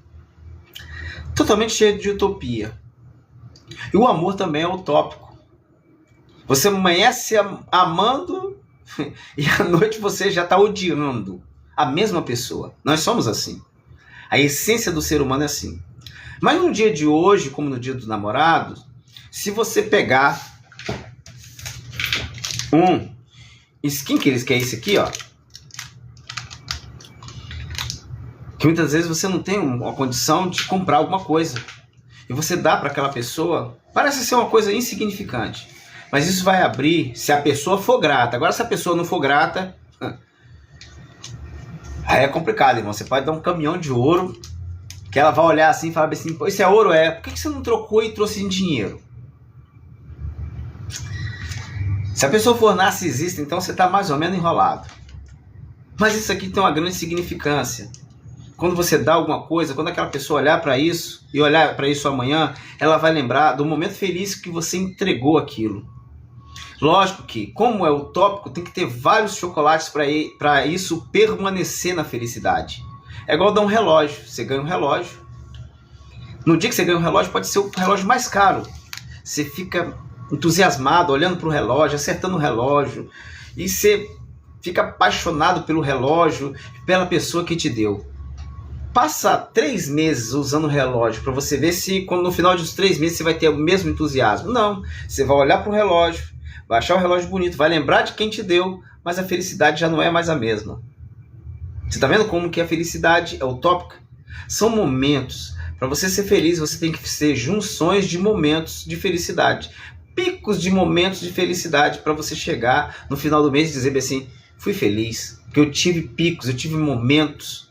Totalmente cheia de utopia. E o amor também é utópico. Você amanhece amando e à noite você já está odiando a mesma pessoa. Nós somos assim. A essência do ser humano é assim. Mas no dia de hoje, como no dia dos namorados, se você pegar um skincare, que é esse aqui, ó, que muitas vezes você não tem uma condição de comprar alguma coisa e você dá para aquela pessoa, parece ser uma coisa insignificante, mas isso vai abrir se a pessoa for grata. Agora, se a pessoa não for grata, aí é complicado, irmão. Você pode dar um caminhão de ouro que ela vai olhar assim e falar assim, pô, isso é ouro? É. Por que você não trocou e trouxe em dinheiro? Se a pessoa for narcisista, então você está mais ou menos enrolado. Mas isso aqui tem uma grande significância. Quando você dá alguma coisa, quando aquela pessoa olhar para isso, e olhar para isso amanhã, ela vai lembrar do momento feliz que você entregou aquilo. Lógico que, como é utópico, tem que ter vários chocolates para isso permanecer na felicidade. É igual dar um relógio. Você ganha um relógio. No dia que você ganha um relógio, pode ser o relógio mais caro. Você fica entusiasmado, olhando para o relógio, acertando o relógio, e você fica apaixonado pelo relógio, pela pessoa que te deu. Passa 3 meses usando o relógio para você ver se quando no final dos 3 meses você vai ter o mesmo entusiasmo. Não, você vai olhar para o relógio, vai achar o relógio bonito, vai lembrar de quem te deu, mas a felicidade já não é mais a mesma. Você está vendo como que a felicidade é utópica? São momentos. Para você ser feliz, você tem que ser junções de momentos de felicidade. Picos de momentos de felicidade para você chegar no final do mês e dizer assim, fui feliz, porque eu tive picos, eu tive momentos.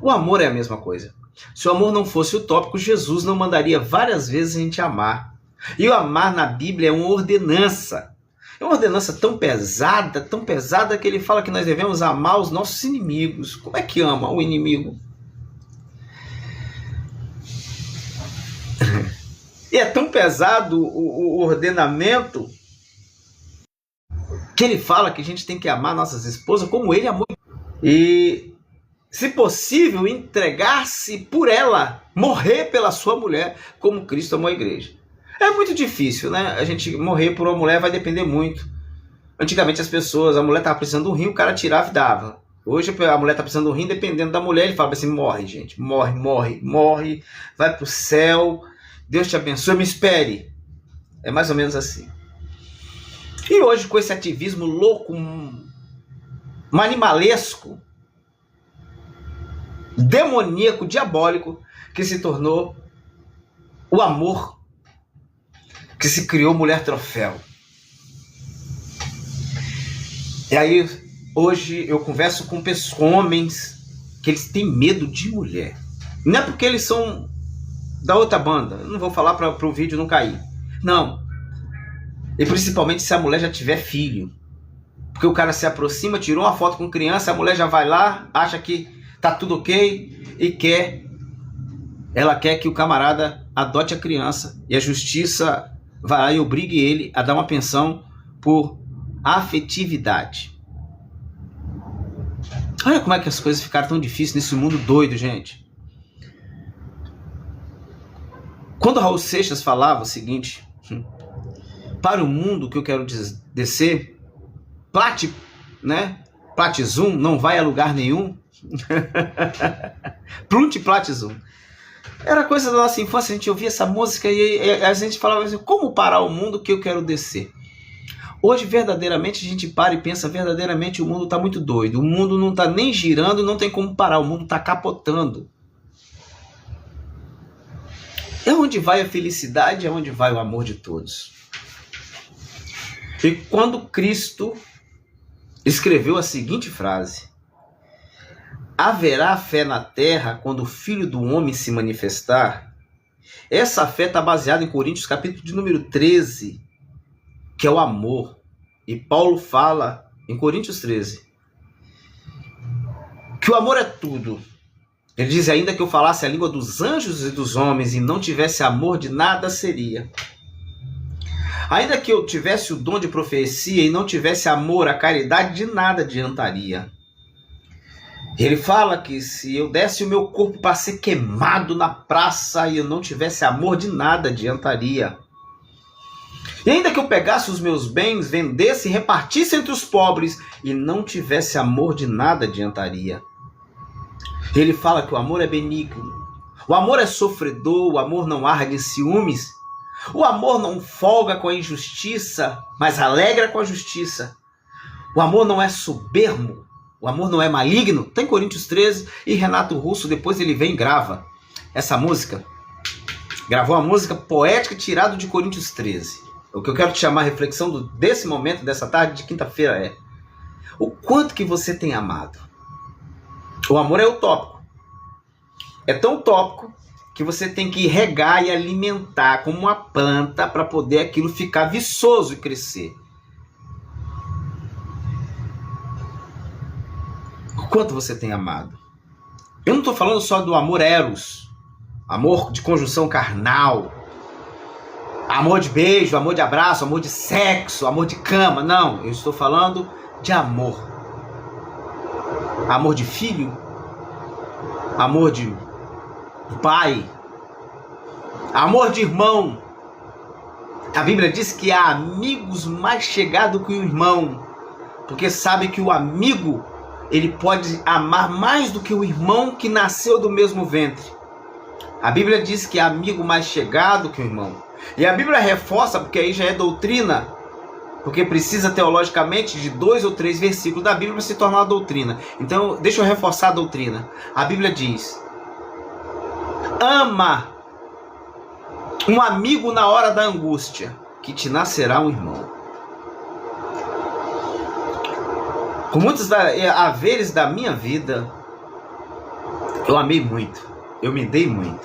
O amor é a mesma coisa. Se o amor não fosse utópico, Jesus não mandaria várias vezes a gente amar. E o amar na Bíblia é uma ordenança. É uma ordenança tão pesada que ele fala que nós devemos amar os nossos inimigos. Como é que ama o inimigo? E é tão pesado o ordenamento que ele fala que a gente tem que amar nossas esposas como ele amou. E, se possível, entregar-se por ela, morrer pela sua mulher, como Cristo amou a igreja. É muito difícil, né? A gente morrer por uma mulher vai depender muito. Antigamente as pessoas, a mulher estava precisando de um rim, o cara tirava e dava. Hoje a mulher está precisando de um rim, dependendo da mulher, ele fala assim, morre, gente, morre, vai pro céu, Deus te abençoe, me espere. É mais ou menos assim. E hoje, com esse ativismo louco, animalesco, demoníaco, diabólico, que se tornou o amor, que se criou mulher troféu. E aí, hoje eu converso com homens que eles têm medo de mulher. Não é porque eles são da outra banda, eu não vou falar para o vídeo não cair. Não. E principalmente se a mulher já tiver filho. Porque o cara se aproxima, tirou uma foto com criança, a mulher já vai lá, acha que tá tudo ok e ela quer que o camarada adote a criança e a justiça vai lá e obrigue ele a dar uma pensão por afetividade. Olha como é que as coisas ficaram tão difíceis nesse mundo doido, gente. Quando Raul Seixas falava o seguinte, para o mundo que eu quero descer, Platzum não vai a lugar nenhum. Platzum. Era coisa da nossa infância, a gente ouvia essa música e a gente falava assim, como parar o mundo que eu quero descer? Hoje, verdadeiramente, a gente para e pensa, verdadeiramente, o mundo está muito doido. O mundo não está nem girando, não tem como parar, o mundo está capotando. É onde vai a felicidade, é onde vai o amor de todos. E quando Cristo escreveu a seguinte frase, haverá fé na terra quando o Filho do Homem se manifestar? Essa fé está baseada em Coríntios, capítulo de número 13, que é o amor. E Paulo fala em Coríntios 13 que o amor é tudo. Ele diz, ainda que eu falasse a língua dos anjos e dos homens e não tivesse amor, de nada seria. Ainda que eu tivesse o dom de profecia e não tivesse amor, a caridade, de nada adiantaria. Ele fala que se eu desse o meu corpo para ser queimado na praça e eu não tivesse amor, de nada adiantaria. E ainda que eu pegasse os meus bens, vendesse e repartisse entre os pobres e não tivesse amor, de nada adiantaria. Ele fala que o amor é benigno, o amor é sofredor, o amor não arde em ciúmes, o amor não folga com a injustiça, mas alegra com a justiça. O amor não é soberbo, o amor não é maligno. Tem Coríntios 13 e Renato Russo, depois ele vem e grava essa música. Gravou uma música poética tirada de Coríntios 13. O que eu quero te chamar a reflexão desse momento, dessa tarde de quinta-feira é o quanto que você tem amado. O amor é utópico. É tão utópico que você tem que regar e alimentar como uma planta para poder aquilo ficar viçoso e crescer. O quanto você tem amado. Eu não estou falando só do amor eros, amor de conjunção carnal, amor de beijo, amor de abraço, amor de sexo, amor de cama. Não, eu estou falando de amor. Amor de filho, amor de pai, amor de irmão. A Bíblia diz que há amigos mais chegados que o irmão, porque sabe que o amigo, ele pode amar mais do que o irmão que nasceu do mesmo ventre. A Bíblia diz que há amigo mais chegado que o irmão. E a Bíblia reforça, porque aí já é doutrina, porque precisa teologicamente de 2 ou 3 versículos da Bíblia para se tornar uma doutrina. Então, deixa eu reforçar a doutrina. A Bíblia diz, ama um amigo na hora da angústia, que te nascerá um irmão. Com muitos haveres da minha vida, eu amei muito, eu me dei muito.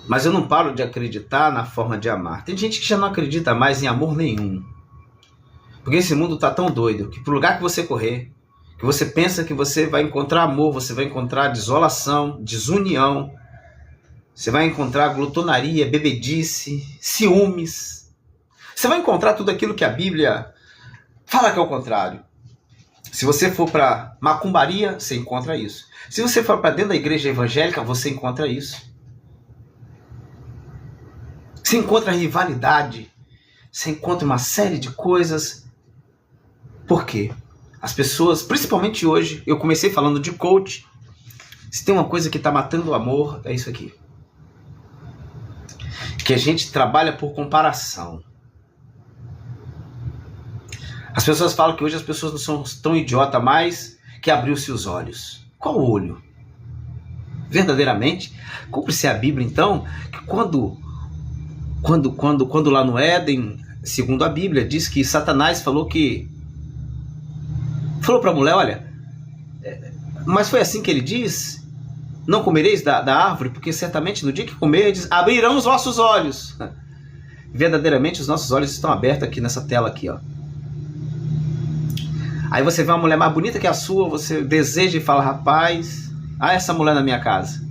Mas eu não paro de acreditar na forma de amar. Tem gente que já não acredita mais em amor nenhum. Porque esse mundo está tão doido que pro lugar que você correr, que você pensa que você vai encontrar amor, você vai encontrar desolação, desunião, você vai encontrar glutonaria, bebedice, ciúmes. Você vai encontrar tudo aquilo que a Bíblia fala que é o contrário. Se você for para macumbaria, você encontra isso. Se você for para dentro da igreja evangélica, você encontra isso. Você encontra rivalidade, você encontra uma série de coisas. Por quê? As pessoas, principalmente hoje, eu comecei falando de coach. Se tem uma coisa que está matando o amor, é isso aqui. Que a gente trabalha por comparação. As pessoas falam que hoje as pessoas não são tão idiotas mais, que abriu-se os olhos. Qual o olho? Verdadeiramente, cumpre-se a Bíblia então, que quando lá no Éden, segundo a Bíblia, diz que Satanás falou para a mulher, olha, mas foi assim que ele diz, não comereis da árvore, porque certamente no dia que comerdes, abrirão os vossos olhos. Verdadeiramente os nossos olhos estão abertos aqui nessa tela aqui, ó. Aí você vê uma mulher mais bonita que a sua, você deseja e fala, rapaz, essa mulher na minha casa.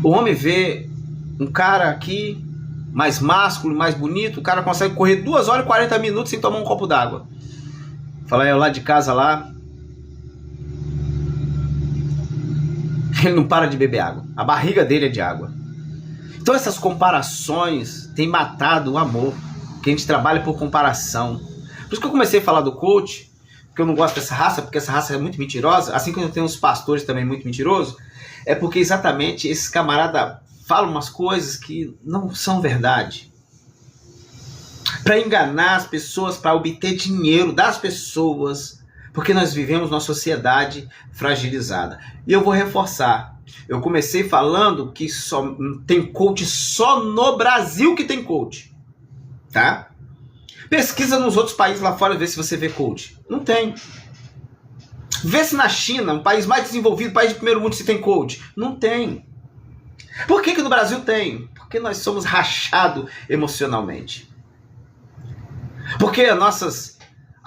O homem vê um cara aqui, mais másculo, mais bonito, o cara consegue correr 2 horas e 40 minutos sem tomar um copo d'água. Fala, eu lá de casa lá, ele não para de beber água, a barriga dele é de água. Então essas comparações têm matado o amor, que a gente trabalha por comparação. Por isso que eu comecei a falar do coach, porque eu não gosto dessa raça, porque essa raça é muito mentirosa, assim como eu tenho uns pastores também muito mentirosos, é porque exatamente esses camaradas falam umas coisas que não são verdade. Para enganar as pessoas, para obter dinheiro das pessoas, porque nós vivemos numa sociedade fragilizada. E eu vou reforçar. Eu comecei falando que tem coach só no Brasil que tem coach. Tá? Pesquisa nos outros países lá fora, vê se você vê coach. Não tem. Vê se na China, um país mais desenvolvido, país de primeiro mundo, se tem coach. Não tem. Por que no Brasil tem? Porque nós somos rachados emocionalmente. Porque as nossas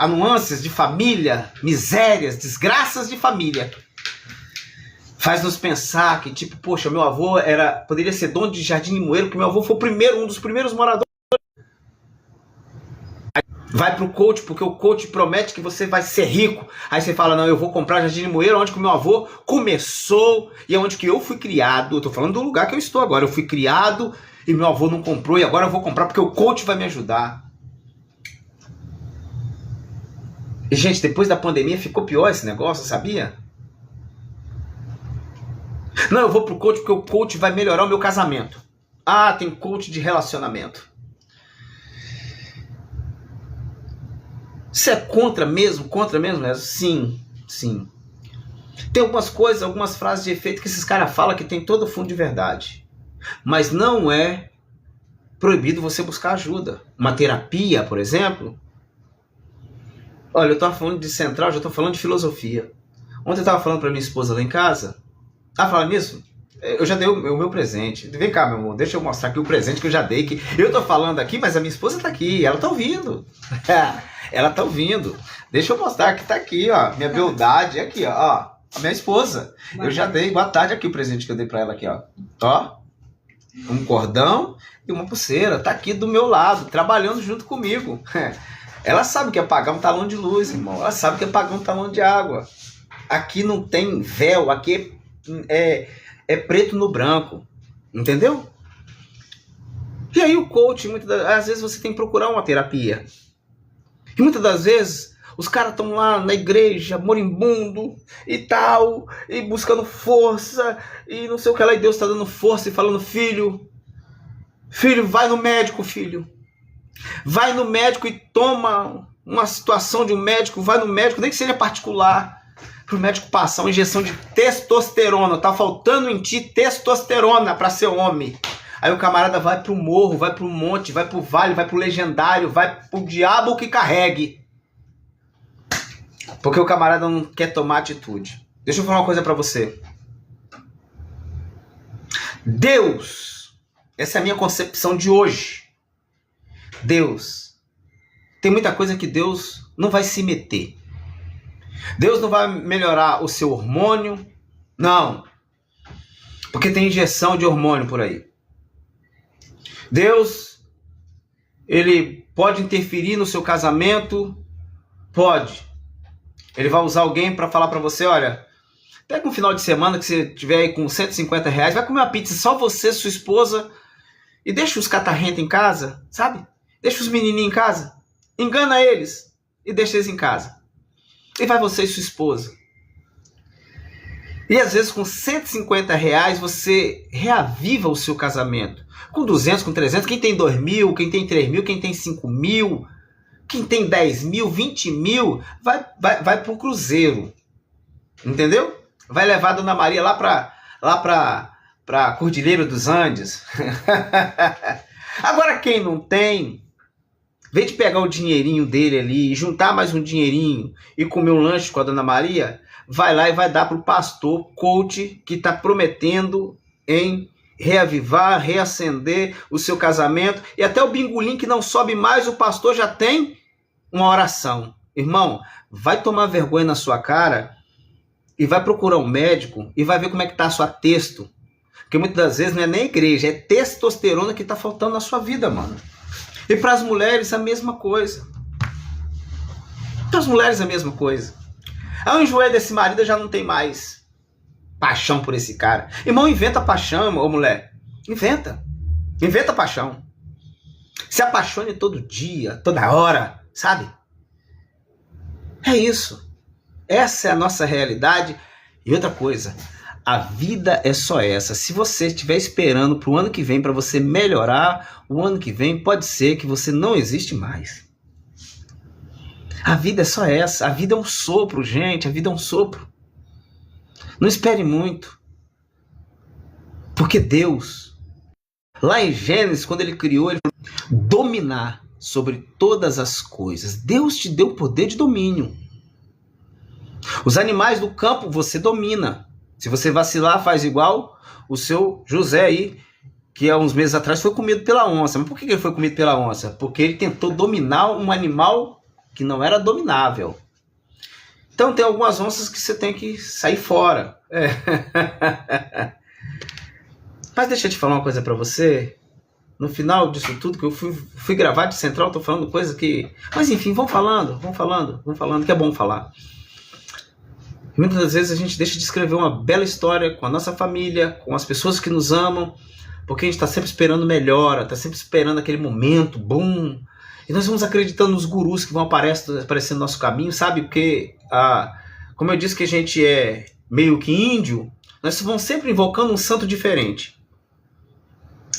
nuances de família, misérias, desgraças de família, faz nos pensar que, tipo, poxa, meu avô poderia ser dono de Jardim Limoeiro, porque meu avô foi um dos primeiros moradores. Vai pro coach, porque o coach promete que você vai ser rico. Aí você fala, não, eu vou comprar Jardim Limoeiro, onde que o meu avô começou, e é onde que eu fui criado. Eu tô falando do lugar que eu estou agora. Eu fui criado, e meu avô não comprou, e agora eu vou comprar, porque o coach vai me ajudar. E, gente, depois da pandemia ficou pior esse negócio, sabia? Não, eu vou pro coach porque o coach vai melhorar o meu casamento. Ah, tem coach de relacionamento. Você é contra mesmo? Sim, sim. Tem algumas coisas, algumas frases de efeito que esses caras falam que tem todo o fundo de verdade. Mas não é proibido você buscar ajuda. Uma terapia, por exemplo. Olha, eu estava falando de central, já estou falando de filosofia. Ontem eu estava falando para minha esposa lá em casa. Falando nisso, eu já dei o meu presente. Vem cá, meu amor, deixa eu mostrar aqui o presente que eu já dei. Que eu estou falando aqui, mas a minha esposa está aqui, ela está ouvindo. Ela está ouvindo. Deixa eu mostrar que está aqui, ó. Minha beldade, aqui, ó. A minha esposa. Eu já dei, boa tarde, aqui o presente que eu dei para ela aqui, ó. Ó, um cordão e uma pulseira. Está aqui do meu lado, trabalhando junto comigo. Ela sabe que é pagar um talão de luz, irmão. Ela sabe que é pagar um talão de água. Aqui não tem véu, aqui é preto no branco. Entendeu? E aí o coach, às vezes você tem que procurar uma terapia. E muitas das vezes os caras estão lá na igreja, moribundo e tal, e buscando força, e não sei o que lá, e Deus está dando força e falando, filho, vai no médico, filho. Vai no médico e toma uma situação de um médico, vai no médico, nem que seja particular, para o médico passar uma injeção de testosterona. Tá faltando em ti testosterona para ser homem. Aí o camarada vai pro morro, vai pro monte, vai pro vale, vai pro legendário, vai pro diabo que carregue. Porque o camarada não quer tomar atitude. Deixa eu falar uma coisa para você. Deus, essa é a minha concepção de hoje. Deus, tem muita coisa que Deus não vai se meter. Deus não vai melhorar o seu hormônio, não. Porque tem injeção de hormônio por aí. Deus, ele pode interferir no seu casamento? Pode. Ele vai usar alguém para falar para você, olha, pega um final de semana que você tiver aí com R$150, vai comer uma pizza, só você, sua esposa, e deixa os catarrentos em casa, sabe? Deixa os menininhos em casa, engana eles e deixa eles em casa. E vai você e sua esposa. E às vezes com R$150 você reaviva o seu casamento. Com 200, com 300, quem tem 2.000, quem tem 3.000, quem tem 5.000, quem tem 10.000, 20.000, vai para o cruzeiro. Entendeu? Vai levar a Dona Maria lá para Cordilheira dos Andes. Agora quem não tem, vem de pegar o dinheirinho dele ali, juntar mais um dinheirinho e comer um lanche com a Dona Maria, vai lá e vai dar para o pastor coach que está prometendo em reavivar, reacender o seu casamento. E até o bingolim que não sobe mais, o pastor já tem uma oração. Irmão, vai tomar vergonha na sua cara e vai procurar um médico e vai ver como é que está a sua testo. Porque muitas das vezes não é nem a igreja, é testosterona que está faltando na sua vida, mano. E para as mulheres a mesma coisa. Para as mulheres a mesma coisa. Ao enjoei desse marido, eu já não tem mais paixão por esse cara. Irmão, inventa paixão, ô mulher. Inventa. Inventa paixão. Se apaixone todo dia, toda hora, sabe? É isso. Essa é a nossa realidade. E outra coisa, a vida é só essa. Se você estiver esperando para o ano que vem para você melhorar, o ano que vem pode ser que você não existe mais. A vida é só essa. A vida é um sopro, gente. A vida é um sopro. Não espere muito. Porque Deus, lá em Gênesis, quando ele criou, ele falou, dominar sobre todas as coisas. Deus te deu o poder de domínio. Os animais do campo você domina. Se você vacilar, faz igual o seu José aí, que há uns meses atrás foi comido pela onça. Mas por que ele foi comido pela onça? Porque ele tentou dominar um animal que não era dominável. Então tem algumas onças que você tem que sair fora. Mas deixa eu te falar uma coisa pra você. No final disso tudo que eu fui gravar de Central, tô falando coisa que... Mas enfim, vamos falando, que é bom falar. Muitas das vezes a gente deixa de escrever uma bela história com a nossa família, com as pessoas que nos amam, porque a gente está sempre esperando melhora, está sempre esperando aquele momento, boom. E nós vamos acreditando nos gurus que vão aparecendo no nosso caminho, sabe? Porque, como eu disse que a gente é meio que índio, nós vamos sempre invocando um santo diferente.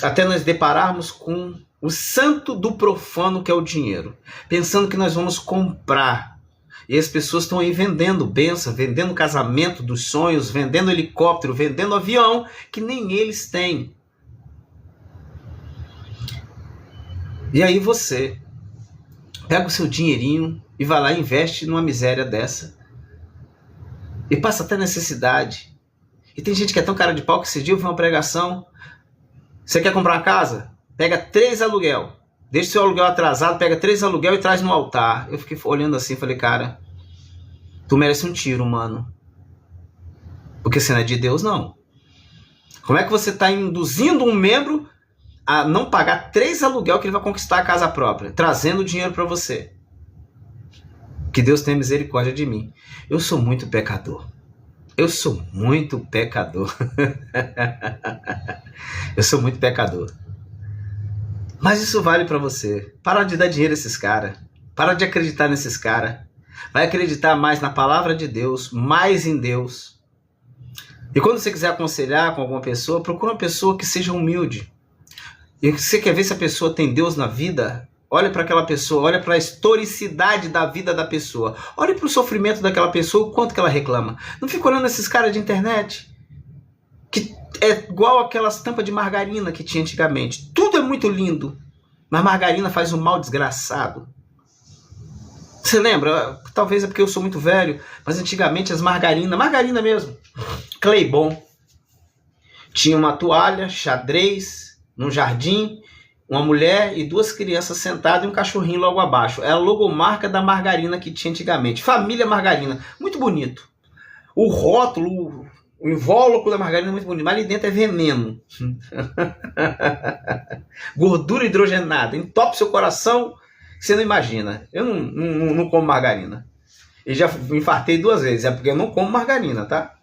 Até nós depararmos com o santo do profano, que é o dinheiro. Pensando que nós vamos comprar. E as pessoas estão aí vendendo bênção, vendendo casamento dos sonhos, vendendo helicóptero, vendendo avião, que nem eles têm. E aí você pega o seu dinheirinho e vai lá e investe numa miséria dessa. E passa até necessidade. E tem gente que é tão cara de pau que esse dia eu vi uma pregação. Você quer comprar uma casa? Pega 3 aluguel. Deixa o seu aluguel atrasado, pega 3 aluguel e traz no altar. Eu fiquei olhando assim e falei, cara, tu merece um tiro, mano. Porque você não é de Deus, não. Como é que você está induzindo um membro a não pagar 3 aluguel que ele vai conquistar a casa própria, trazendo dinheiro para você? Que Deus tenha misericórdia de mim. Eu sou muito pecador. Eu sou muito pecador. Eu sou muito pecador. Mas isso vale para você. Para de dar dinheiro a esses caras. Para de acreditar nesses caras. Vai acreditar mais na palavra de Deus, mais em Deus. E quando você quiser aconselhar com alguma pessoa, procura uma pessoa que seja humilde. E se você quer ver se a pessoa tem Deus na vida, olha para aquela pessoa, olha para a historicidade da vida da pessoa. Olha para o sofrimento daquela pessoa, o quanto que ela reclama. Não fica olhando esses caras de internet, que é igual aquelas tampas de margarina que tinha antigamente. Tudo é muito lindo, mas margarina faz um mal desgraçado. Você lembra? Talvez é porque eu sou muito velho, mas antigamente as margarina mesmo, Claybon, tinha uma toalha, xadrez, num jardim, uma mulher e duas crianças sentadas e um cachorrinho logo abaixo. É a logomarca da margarina que tinha antigamente. Família Margarina. Muito bonito. O rótulo, o invólucro da margarina é muito bonito, mas ali dentro é veneno. Gordura hidrogenada. Entope seu coração, você não imagina. Eu não como margarina. E já me infartei 2 vezes. É porque eu não como margarina, tá?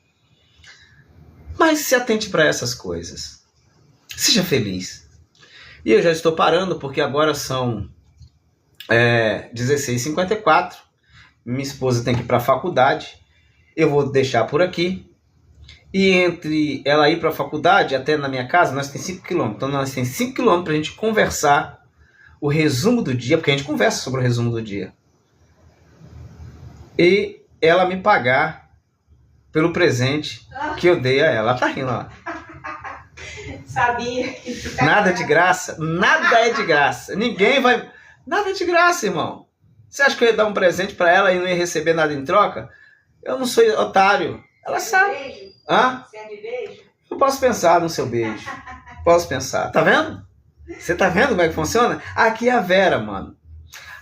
Mas se atente para essas coisas. Seja feliz. E eu já estou parando, porque agora são 16h54. Minha esposa tem que ir para a faculdade. Eu vou deixar por aqui. E entre ela ir para a faculdade até na minha casa, nós temos 5 km. Então nós temos 5 km para a gente conversar o resumo do dia, porque a gente conversa sobre o resumo do dia. E ela me pagar pelo presente que eu dei a ela. Ela tá rindo lá. Sabia. Nada de graça. Nada é de graça. Ninguém vai... Nada é de graça, irmão. Você acha que eu ia dar um presente para ela e não ia receber nada em troca? Eu não sou otário. Ela sabe. Beijo? Hã? Você é de beijo? Eu posso pensar no seu beijo. Posso pensar. Tá vendo? Você tá vendo como é que funciona? Aqui é a Vera, mano.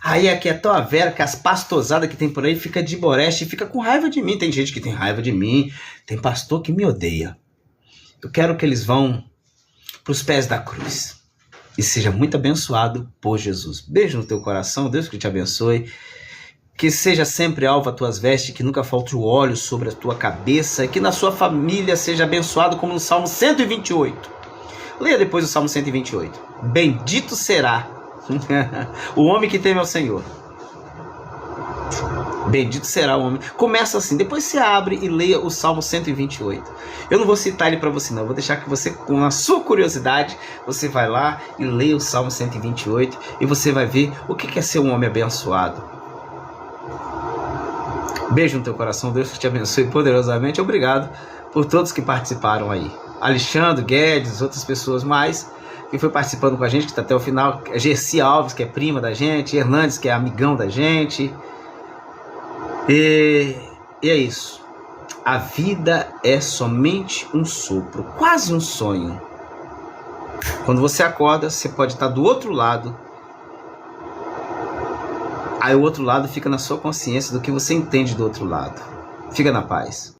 Aí aqui é tão a Vera que as pastosadas que tem por aí fica de boreste e fica com raiva de mim. Tem gente que tem raiva de mim. Tem pastor que me odeia. Eu quero que eles vão pros pés da cruz. E seja muito abençoado por Jesus. Beijo no teu coração. Deus que te abençoe. Que seja sempre alvo as tuas vestes, que nunca falte o óleo sobre a tua cabeça, que na sua família seja abençoado como no Salmo 128. Leia depois o Salmo 128. Bendito será o homem que teme ao Senhor. Bendito será o homem. Começa assim, depois você abre e leia o Salmo 128. Eu não vou citar ele para você não, eu vou deixar que você, com a sua curiosidade, você vai lá e leia o Salmo 128 e você vai ver o que é ser um homem abençoado. Beijo no teu coração, Deus te abençoe poderosamente. Obrigado por todos que participaram aí. Alexandre, Guedes, outras pessoas mais que foi participando com a gente, que está até o final. Gerci Alves, que é prima da gente. Hernandes, que é amigão da gente. E é isso. A vida é somente um sopro, quase um sonho. Quando você acorda, você pode estar do outro lado. Aí o outro lado fica na sua consciência do que você entende do outro lado. Fica na paz.